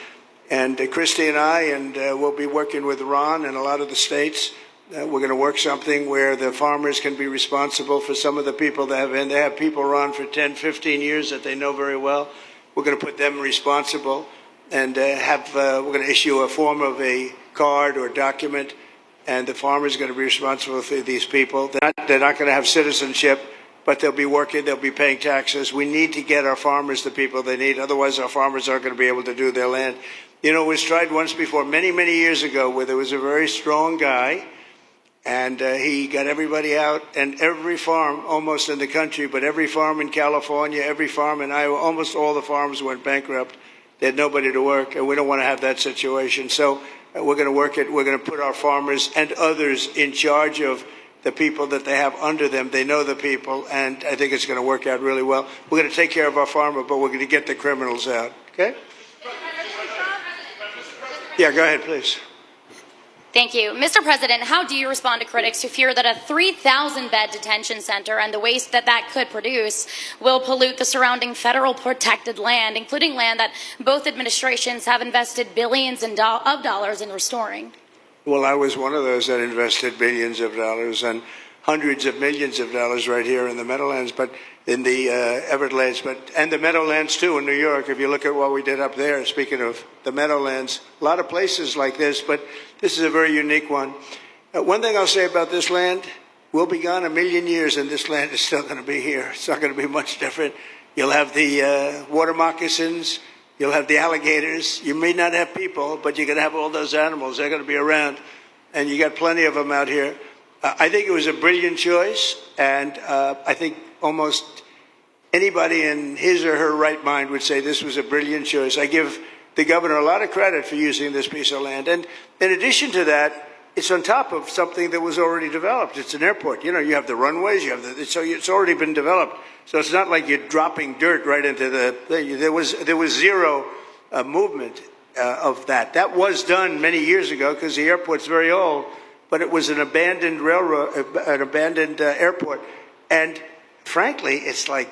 and Christy and I, and we'll be working with Ron and a lot of the states. We're going to work something where the farmers can be responsible for some of the people that have, and they have people, Ron, for 10, 15 years that they know very well. We're going to put them responsible. And we're going to issue a form of a card or document, and the farmer is going to be responsible for these people. They're not going to have citizenship, but they'll be working, they'll be paying taxes. We need to get our farmers the people they need, otherwise our farmers aren't going to be able to do their land. You know, it was tried once before, many, many years ago, where there was a very strong guy, and he got everybody out, and every farm almost in the country, but every farm in California, every farm in Iowa, almost all the farms went bankrupt. They had nobody to work, and we don't want to have that situation. So we're going to work it. We're going to put our farmers and others in charge of the people that they have under them. They know the people, and I think it's going to work out really well. We're going to take care of our farmer, but we're going to get the criminals out. Okay? Yeah, go ahead, please. Thank you. Mr. President, how do you respond to critics who fear that a 3,000-bed detention center and the waste that could produce will pollute the surrounding federal protected land, including land that both administrations have invested billions of dollars in restoring? Well, I was one of those that invested billions of dollars and hundreds of millions of dollars right here in the Meadowlands, but in the Everglades, and the Meadowlands too in New York. If you look at what we did up there, speaking of the Meadowlands, a lot of places like this, but this is a very unique one. One thing I'll say about this land, we'll be gone 1,000,000 years and this land is still going to be here. It's not going to be much different. You'll have the water moccasins, you'll have the alligators. You may not have people, but you're going to have all those animals. They're going to be around, and you got plenty of them out here. I think it was a brilliant choice, and I think almost anybody in his or her right mind would say this was a brilliant choice. I give the governor a lot of credit for using this piece of land. And in addition to that, it's on top of something that was already developed. It's an airport. You know, you have the runways, you have so it's already been developed. So it's not like you're dropping dirt right into the thing. There was zero movement of that. That was done many years ago because the airport's very old, but it was an abandoned railroad, an abandoned airport. And frankly, it's like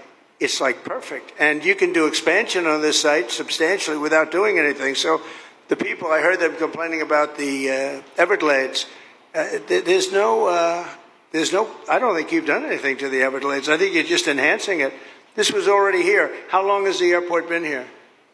perfect. And you can do expansion on this site substantially without doing anything. So the people, I heard them complaining about the Everglades. There's no, I don't think you've done anything to the Everglades. I think you're just enhancing it. This was already here. How long has the airport been here?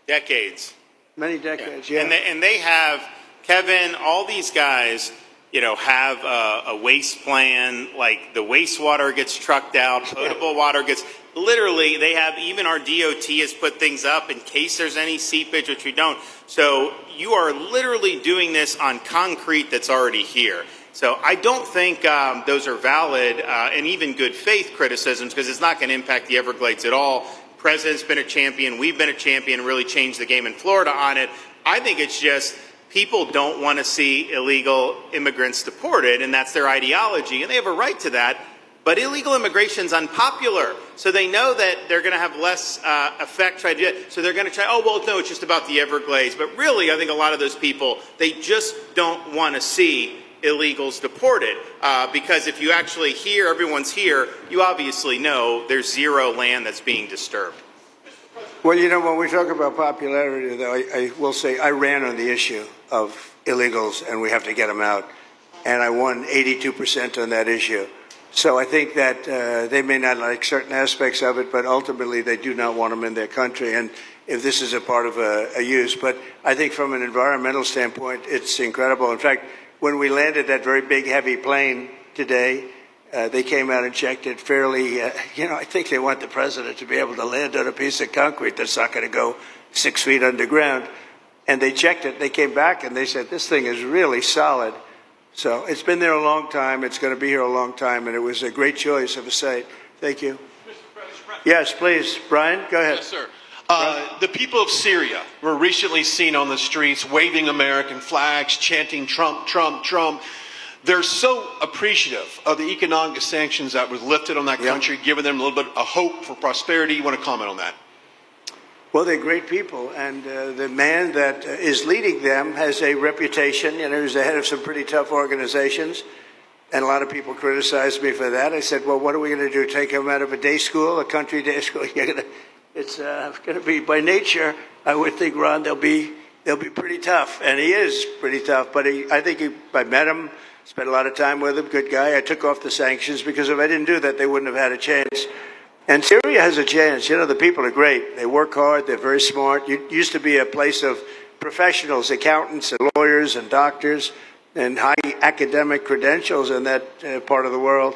Decades. Many decades, yeah. And they have, Kevin, all these guys, you know, have a waste plan, like the wastewater gets trucked out, potable water gets, literally, they have, even our DOT has put things up in case there's any seepage, which we don't. So you are literally doing this on concrete that's already here. So I don't think those are valid and even good faith criticisms, because it's not going to impact the Everglades at all. President's been a champion, we've been a champion, really changed the game in Florida on it. I think it's just people don't want to see illegal immigrants deported, and that's their ideology, and they have a right to that. But illegal immigration is unpopular, so they know that they're going to have less effect. So they're going to try, oh, well, no, it's just about the Everglades. But really, I think a lot of those people, they just don't want to see illegals deported. Because if you actually hear everyone's here, you obviously know there's zero land that's being disturbed. Well, you know, when we talk about popularity, though, I will say I ran on the issue of illegals, and we have to get them out. And I won 82% on that issue. So I think that they may not like certain aspects of it, but ultimately they do not want them in their country. And if this is a part of a use, but I think from an environmental standpoint, it's incredible. In fact, when we landed that very big, heavy plane today, They came out and checked it fairly. I think they want the president to be able to land on a piece of concrete that's not going to go 6 feet underground. And they checked it. They came back and they said, this thing is really solid. So it's been there a long time. It's going to be here a long time. And it was a great choice of a site. Thank you. Yes, please. Brian, go ahead. Yes, sir. The people of Syria were recently seen on the streets waving American flags, chanting Trump, Trump, Trump. They're so appreciative of the economic sanctions that was lifted on that country, giving them a little bit of hope for prosperity. You want to comment on that? Well, they're great people, and the man that is leading them has a reputation. He's the head of some pretty tough organizations, and a lot of people criticized me for that. I said, well, what are we going to do, take him out of a day school, a country day school? It's going to be, by nature, I would think, Ron, they'll be pretty tough, and he is pretty tough, but I met him, spent a lot of time with him, good guy. I took off the sanctions because if I didn't do that, they wouldn't have had a chance. And Syria has a chance. The people are great. They work hard. They're very smart. It used to be a place of professionals, accountants and lawyers and doctors and high academic credentials in that part of the world.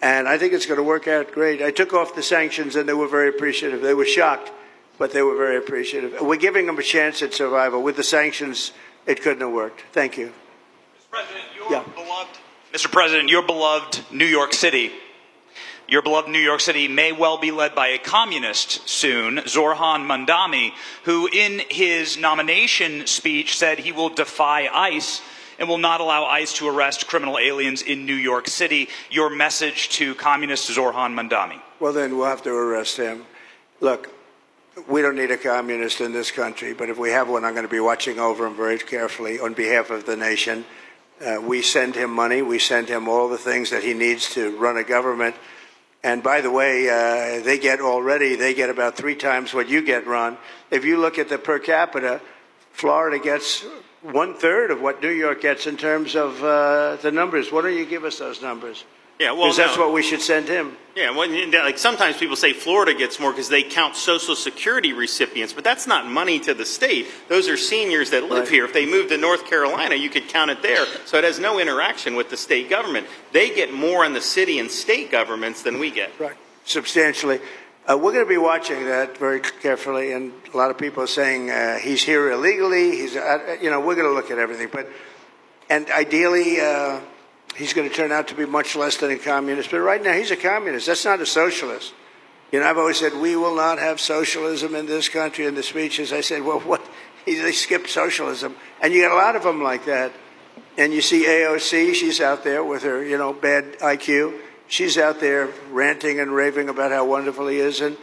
And I think it's going to work out great. I took off the sanctions and they were very appreciative. They were shocked, but they were very appreciative. We're giving them a chance at survival. With the sanctions, it couldn't have worked. Thank you. Mr. President, your beloved New York City may well be led by a communist soon, Zorhan Mandami, who in his nomination speech said he will defy ICE and will not allow ICE to arrest criminal aliens in New York City. Your message to communist Zorhan Mandami? Well, then we'll have to arrest him. Look, we don't need a communist in this country, but if we have one, I'm going to be watching over him very carefully on behalf of the nation. We send him money. We send him all the things that he needs to run a government. And by the way, they get about 3 times what you get, Ron. If you look at the per capita, Florida gets 1/3 of what New York gets in terms of the numbers. Why don't you give us those numbers? Yeah, well, because that's what we should send him. Yeah, well, like sometimes people say Florida gets more because they count Social Security recipients, but that's not money to the state. Those are seniors that live here. If they moved to North Carolina, you could count it there. So it has no interaction with the state government. They get more in the city and state governments than we get. Right, substantially. We're going to be watching that very carefully, and a lot of people are saying he's here illegally. We're going to look at everything, and ideally. He's going to turn out to be much less than a communist. But right now, he's a communist. That's not a socialist. I've always said, we will not have socialism in this country. In the speeches, I said, well, what? They skipped socialism. And you get a lot of them like that. And you see AOC, she's out there with her, bad IQ. She's out there ranting and raving about how wonderful he is. And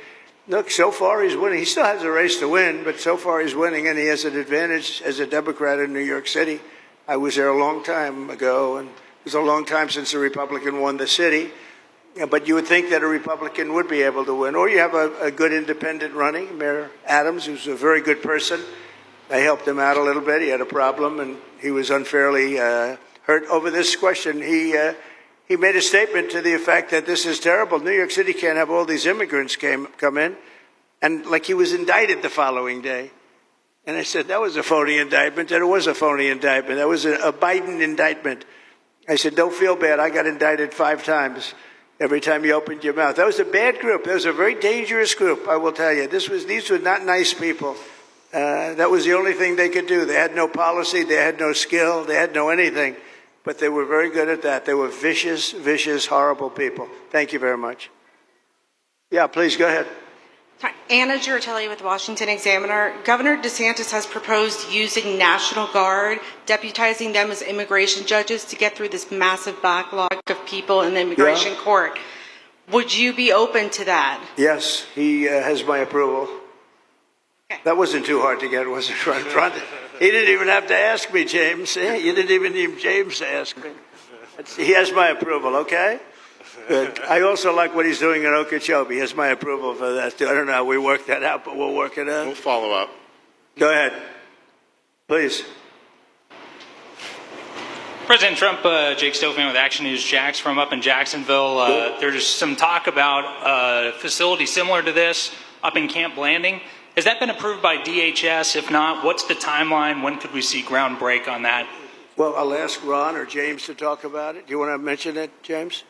look, so far he's winning. He still has a race to win, but so far he's winning, and he has an advantage as a Democrat in New York City. I was there a long time ago, and it was a long time since a Republican won the city, but you would think that a Republican would be able to win. Or you have a good independent running, Mayor Adams, who's a very good person. I helped him out a little bit. He had a problem, and he was unfairly hurt over this question. He made a statement to the effect that this is terrible. New York City can't have all these immigrants come in. And like he was indicted the following day. And I said, that was a phony indictment. And it was a phony indictment. That was a Biden indictment. I said, don't feel bad. I got indicted 5 times every time you opened your mouth. That was a bad group. That was a very dangerous group, I will tell you. These were not nice people. That was the only thing they could do. They had no policy. They had no skill. They had no anything. But they were very good at that. They were vicious, vicious, horrible people. Thank you very much. Yeah, please go ahead. Anna Giratelli with the Washington Examiner. Governor DeSantis has proposed using National Guard, deputizing them as immigration judges to get through this massive backlog of people in the immigration court. Would you be open to that? Yes, he has my approval. Okay. That wasn't too hard to get, was it, front? He didn't even have to ask me, James. You didn't even need James to ask me. He has my approval, okay? Good. I also like what he's doing in Okeechobee. He has my approval for that, too. I don't know how we work that out, but we'll work it out. We'll follow up. Go ahead. Please. President Trump, Jake Stofan with Action News Jax from up in Jacksonville. There's some talk about a facility similar to this up in Camp Blanding. Has that been approved by DHS? If not, what's the timeline? When could we see ground break on that? Well, I'll ask Ron or James to talk about it. Do you want to mention it, James?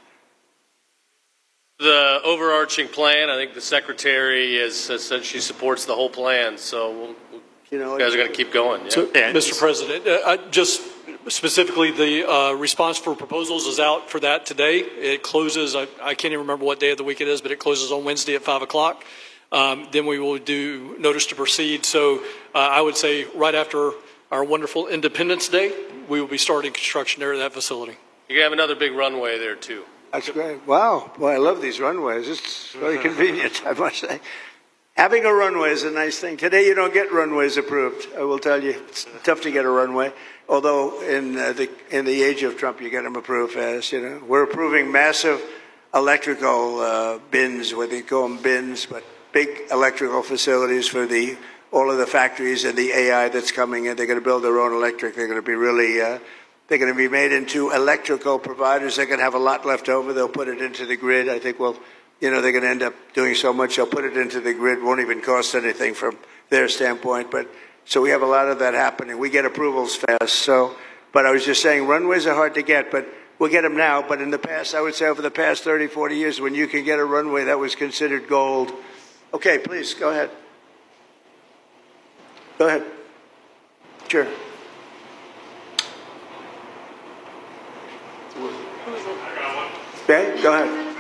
The overarching plan, I think the Secretary has said she supports the whole plan, so you guys are going to keep going. Yeah? So, Mr. President, just specifically, the response for proposals is out for that today. It closes, I can't even remember what day of the week it is, but it closes on Wednesday at 5 o'clock. Then we will do notice to proceed. So I would say right after our wonderful Independence Day, we will be starting construction there at that facility. You're going to have another big runway there, too. That's great. Wow. Boy, I love these runways. It's very convenient, I must say. Having a runway is a nice thing. Today you don't get runways approved. I will tell you, it's tough to get a runway. Although in the age of Trump, you get them approved fast. You know, we're approving massive electrical bins, whether you call them bins, but big electrical facilities for all of the factories and the AI that's coming in. They're going to build their own electric. They're going to be really, they're going to be made into electrical providers. They're going to have a lot left over. They'll put it into the grid. I think, well, you know, they're going to end up doing so much. They'll put it into the grid. Won't even cost anything from their standpoint. But so we have a lot of that happening. We get approvals fast. So, but I was just saying, runways are hard to get, but we'll get them now. But in the past, I would say over the past 30, 40 years, when you can get a runway, that was considered gold. Okay, please, go ahead. Go ahead. Sure. Okay, go ahead.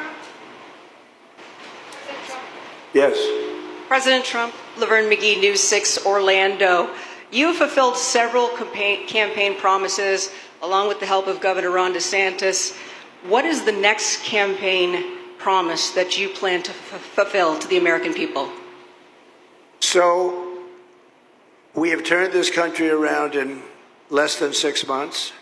Yes. President Trump, Laverne McGee, News 6, Orlando. You have fulfilled several campaign promises, along with the help of Governor Ron DeSantis. What is the next campaign promise that you plan to fulfill to the American people? So, we have turned this country around in less than 6 months.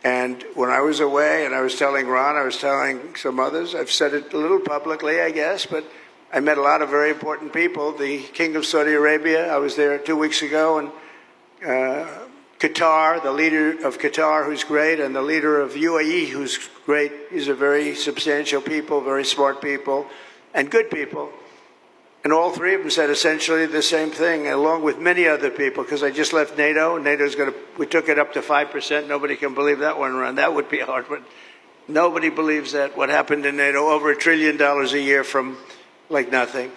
And when I was away, and I was telling Ron, I was telling some others, I've said it a little publicly, I guess, but I met a lot of very important people. The King of Saudi Arabia, I was there 2 weeks ago, and Qatar, the leader of Qatar, who's great, and the leader of UAE, who's great. These are very substantial people, very smart people, and good people. And all three of them said essentially the same thing, along with many other people, because I just left NATO. NATO's we took it up to 5%. Nobody can believe that one run. That would be hard, but nobody believes that. What happened in NATO, over $1 trillion a year from like nothing.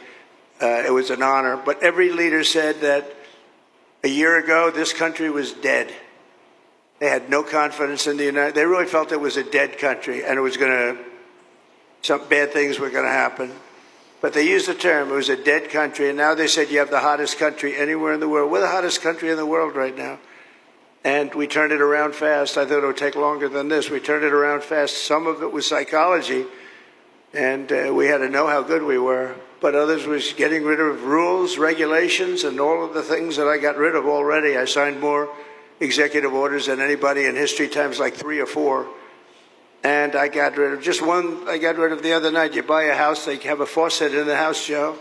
It was an honor. But every leader said that a year ago, this country was dead. They had no confidence in the United States. They really felt it was a dead country, and it was some bad things were going to happen. But they used the term, it was a dead country, and now they said you have the hottest country anywhere in the world. We're the hottest country in the world right now. And we turned it around fast. I thought it would take longer than this. We turned it around fast. Some of it was psychology, and we had to know how good we were. But others was getting rid of rules, regulations, and all of the things that I got rid of already. I signed more executive orders than anybody in history, times like 3 or 4. And I got rid of just one. I got rid of the other night. You buy a house, they have a faucet in the house, Joe,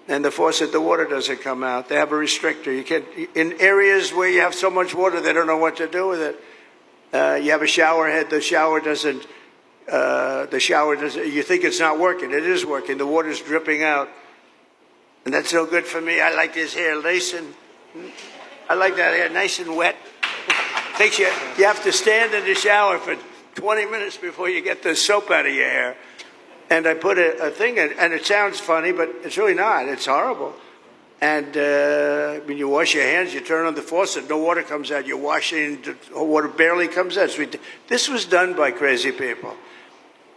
and the faucet, the water doesn't come out. They have a restrictor. You can't, in areas where you have so much water, they don't know what to do with it. You have a shower head, the shower doesn't. You think it's not working. It is working. The water's dripping out, and that's no good for me. I like this hair nice and. I like that hair nice and wet. Takes you. You have to stand in the shower for 20 minutes before you get the soap out of your hair. And I put a thing in, and it sounds funny, but it's really not. It's horrible. And when you wash your hands, you turn on the faucet, no water comes out. You're washing, the water barely comes out. This was done by crazy people.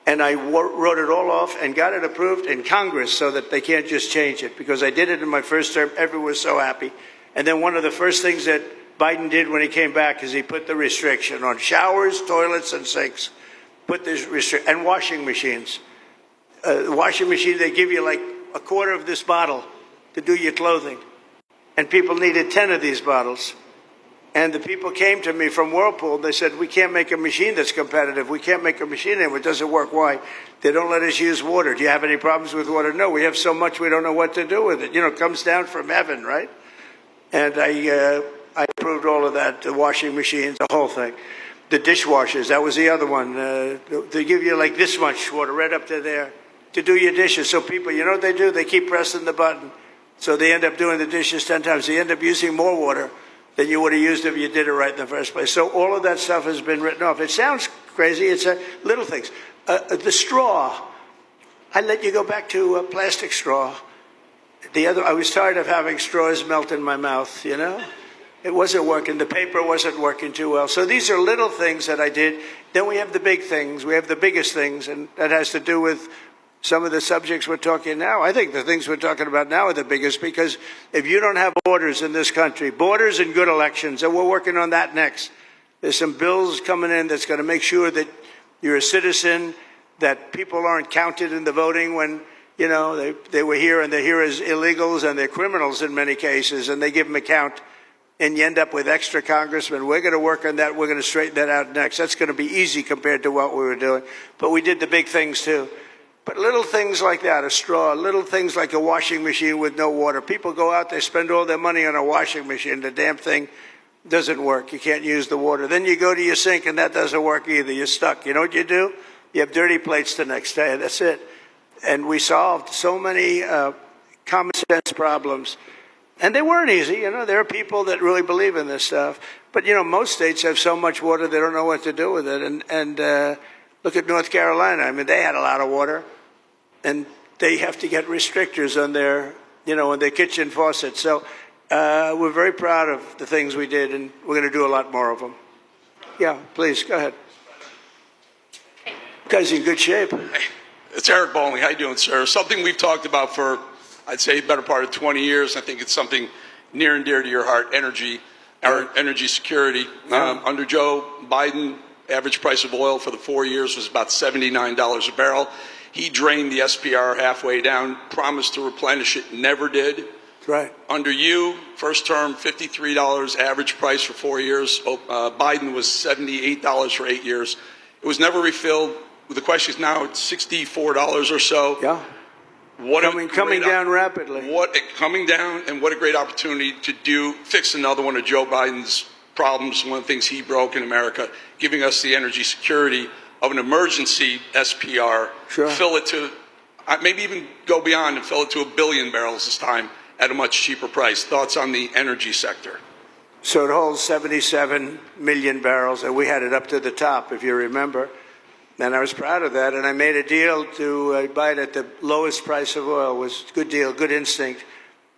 And I wrote it all off and got it approved in Congress so that they can't just change it. Because I did it in my first term. Everyone was so happy. And then one of the first things that Biden did when he came back is he put the restriction on showers, toilets, and sinks. Put this restriction, and washing machines. The washing machine, they give you like a quarter of this bottle to do your clothing. And people needed 10 of these bottles. And the people came to me from Whirlpool, and they said, we can't make a machine that's competitive. We can't make a machine anymore. It doesn't work. Why? They don't let us use water. Do you have any problems with water? No, we have so much we don't know what to do with it. You know, it comes down from heaven, right? And I approved all of that, the washing machines, the whole thing. The dishwashers, that was the other one. They give you like this much water right up to there to do your dishes. So people, you know what they do? They keep pressing the button. So they end up doing the dishes 10 times. They end up using more water than you would have used if you did it right in the first place. So all of that stuff has been written off. It sounds crazy. It's little things. The straw. I let you go back to a plastic straw. I was tired of having straws melt in my mouth, you know? It wasn't working. The paper wasn't working too well. So these are little things that I did. Then we have the big things. We have the biggest things, and that has to do with some of the subjects we're talking now. I think the things we're talking about now are the biggest, because if you don't have borders in this country, borders and good elections, and we're working on that next. There's some bills coming in that's going to make sure that you're a citizen, that people aren't counted in the voting when, you know, they were here and they're here as illegals and they're criminals in many cases, and they give them a count, and you end up with extra congressmen. We're going to work on that. We're going to straighten that out next. That's going to be easy compared to what we were doing. But we did the big things too. But little things like that, a straw, little things like a washing machine with no water. People go out, they spend all their money on a washing machine. The damn thing doesn't work. You can't use the water. Then you go to your sink and that doesn't work either. You're stuck. You know what you do? You have dirty plates the next day. That's it. And we solved so many common sense problems. And they weren't easy. You know, there are people that really believe in this stuff. But, you know, most states have so much water they don't know what to do with it. And look at North Carolina. I mean, they had a lot of water. And they have to get restrictors on their, you know, on their kitchen faucets. So we're very proud of the things we did, and we're going to do a lot more of them. Yeah, please, go ahead. You guys in good shape. Hey, it's Eric Bowling. How you doing, sir? Something we've talked about for, I'd say, the better part of 20 years. I think it's something near and dear to your heart, energy, our energy security. Under Joe Biden, average price of oil for the 4 years was about $79 a barrel. He drained the SPR halfway down, promised to replenish it, never did. Right. Under you, first term, $53 average price for 4 years. Biden was $78 for 8 years. It was never refilled. The question is now it's $64 or so. Yeah. Coming down rapidly. Coming down, and what a great opportunity to fix another one of Joe Biden's problems, one of the things he broke in America, giving us the energy security of an emergency SPR, sure. Fill it to, maybe even go beyond and fill it to 1 billion barrels this time at a much cheaper price. Thoughts on the energy sector? So it holds 77 million barrels, and we had it up to the top, if you remember. And I was proud of that, and I made a deal to buy it at the lowest price of oil. It was a good deal, good instinct.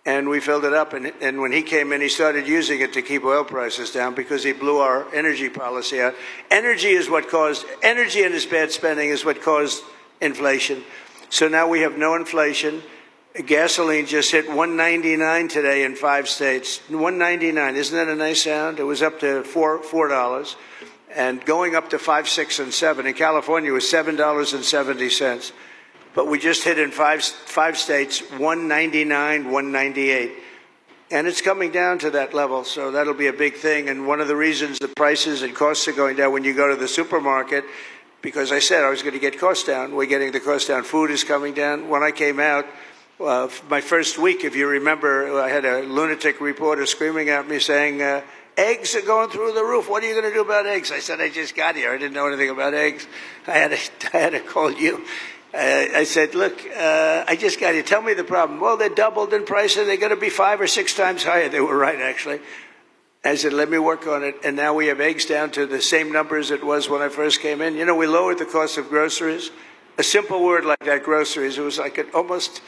And we filled it up, and when he came in, he started using it to keep oil prices down because he blew our energy policy out. Energy and his bad spending is what caused inflation. So now we have no inflation. Gasoline just hit $1.99 today in 5 states. $1.99, isn't that a nice sound? It was up to $4, and going up to 5, 6, and 7. In California, it was $7.70. But we just hit in five states, $1.99, $1.98. And it's coming down to that level, so that'll be a big thing. And one of the reasons the prices and costs are going down when you go to the supermarket, because I said I was going to get costs down, we're getting the costs down. Food is coming down. When I came out, my first week, if you remember, I had a lunatic reporter screaming at me saying, eggs are going through the roof. What are you going to do about eggs? I said, I just got here. I didn't know anything about eggs. I had to call you. I said, look, I just got you. Tell me the problem. Well, they're doubled in price, and they're going to be 5 or 6 times higher. They were right, actually. I said, let me work on it. And now we have eggs down to the same numbers it was when I first came in. You know, we lowered the cost of groceries. A simple word like that, groceries, it was like almost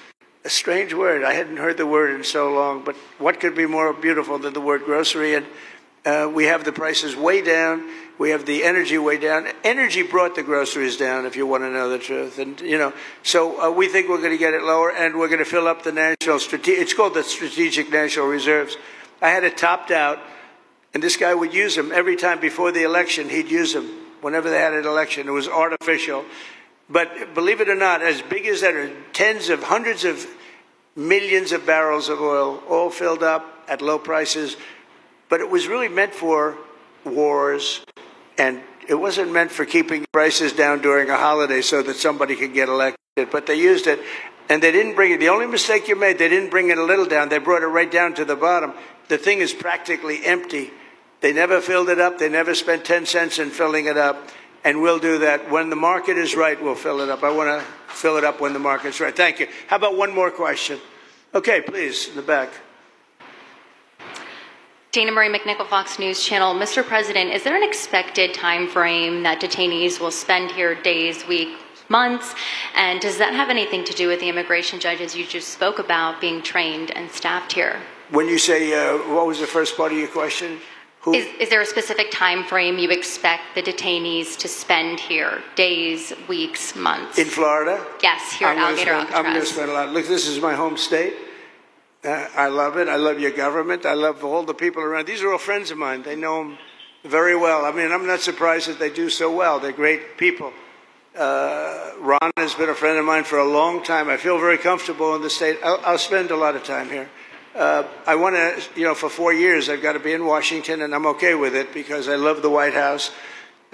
a strange word. I hadn't heard the word in so long. But what could be more beautiful than the word grocery? And we have the prices way down. We have the energy way down. Energy brought the groceries down, if you want to know the truth. And, you know, so we think we're going to get it lower, and we're going to fill up the it's called the Strategic National Reserves. I had it topped out, and this guy would use them every time before the election. He'd use them whenever they had an election. It was artificial. But believe it or not, as big as that, are tens of hundreds of millions of barrels of oil, all filled up at low prices. But it was really meant for wars, and it wasn't meant for keeping prices down during a holiday so that somebody could get elected. But they used it, and they didn't bring it. The only mistake you made, they didn't bring it a little down. They brought it right down to the bottom. The thing is practically empty. They never filled it up. They never spent 10 cents in filling it up. And we'll do that. When the market is right, we'll fill it up. I want to fill it up when the market's right. Thank you. How about one more question? Okay, please, in the back. Dana Marie McNichol, Fox News Channel. Mr. President, is there an expected time frame that detainees will spend here, days, week, months? And does that have anything to do with the immigration judges you just spoke about being trained and staffed here? When you say, what was the first part of your question? Is there a specific time frame you expect the detainees to spend here? Days, weeks, months? In Florida? Yes, here at Alligator Alcatraz. I'm going to spend a lot. Look, this is my home state. I love it. I love your government. I love all the people around. These are all friends of mine. They know them very well. I mean, I'm not surprised that they do so well. They're great people. Ron has been a friend of mine for a long time. I feel very comfortable in the state. I'll spend a lot of time here. I want to, for 4 years, I've got to be in Washington, and I'm okay with it because I love the White House.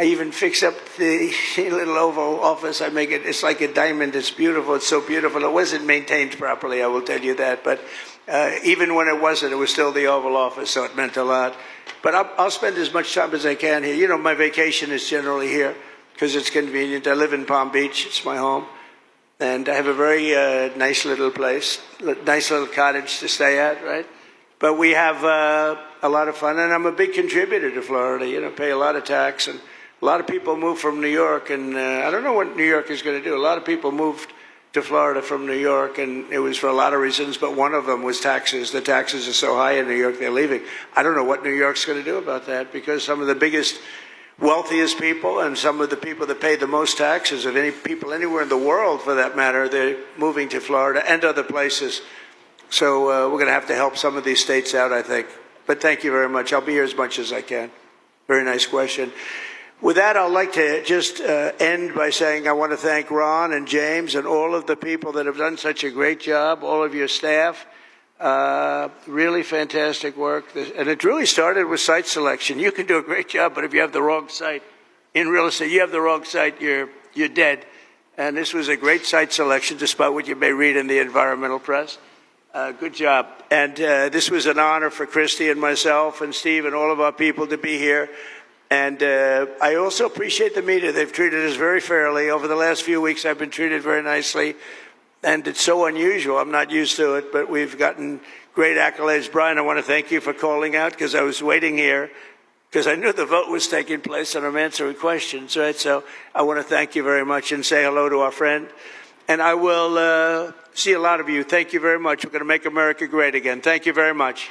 I even fix up the little Oval Office. I make it, it's like a diamond. It's beautiful. It's so beautiful. It wasn't maintained properly, I will tell you that. But even when it wasn't, it was still the Oval Office, so it meant a lot. But I'll spend as much time as I can here. You know, my vacation is generally here because it's convenient. I live in Palm Beach. It's my home. And I have a very nice little place, nice little cottage to stay at, right? But we have a lot of fun, and I'm a big contributor to Florida, pay a lot of tax. And a lot of people move from New York, and I don't know what New York is going to do. A lot of people moved to Florida from New York, and it was for a lot of reasons, but one of them was taxes. The taxes are so high in New York, they're leaving. I don't know what New York's going to do about that, because some of the biggest wealthiest people and some of the people that pay the most taxes of any people anywhere in the world, for that matter, they're moving to Florida and other places. So we're going to have to help some of these states out, I think. But thank you very much. I'll be here as much as I can. Very nice question. With that, I'd like to just end by saying I want to thank Ron and James and all of the people that have done such a great job, all of your staff. Really fantastic work. And it really started with site selection. You can do a great job, but if you have the wrong site in real estate, you have the wrong site, you're dead. And this was a great site selection, despite what you may read in the environmental press. Good job. And this was an honor for Christy and myself and Steve and all of our people to be here. And I also appreciate the media. They've treated us very fairly. Over the last few weeks, I've been treated very nicely. And it's so unusual. I'm not used to it, but we've gotten great accolades. Brian, I want to thank you for calling out, because I was waiting here because I knew the vote was taking place and I'm answering questions, right? So I want to thank you very much and say hello to our friend. And I will see a lot of you. Thank you very much. We're going to make America great again. Thank you very much.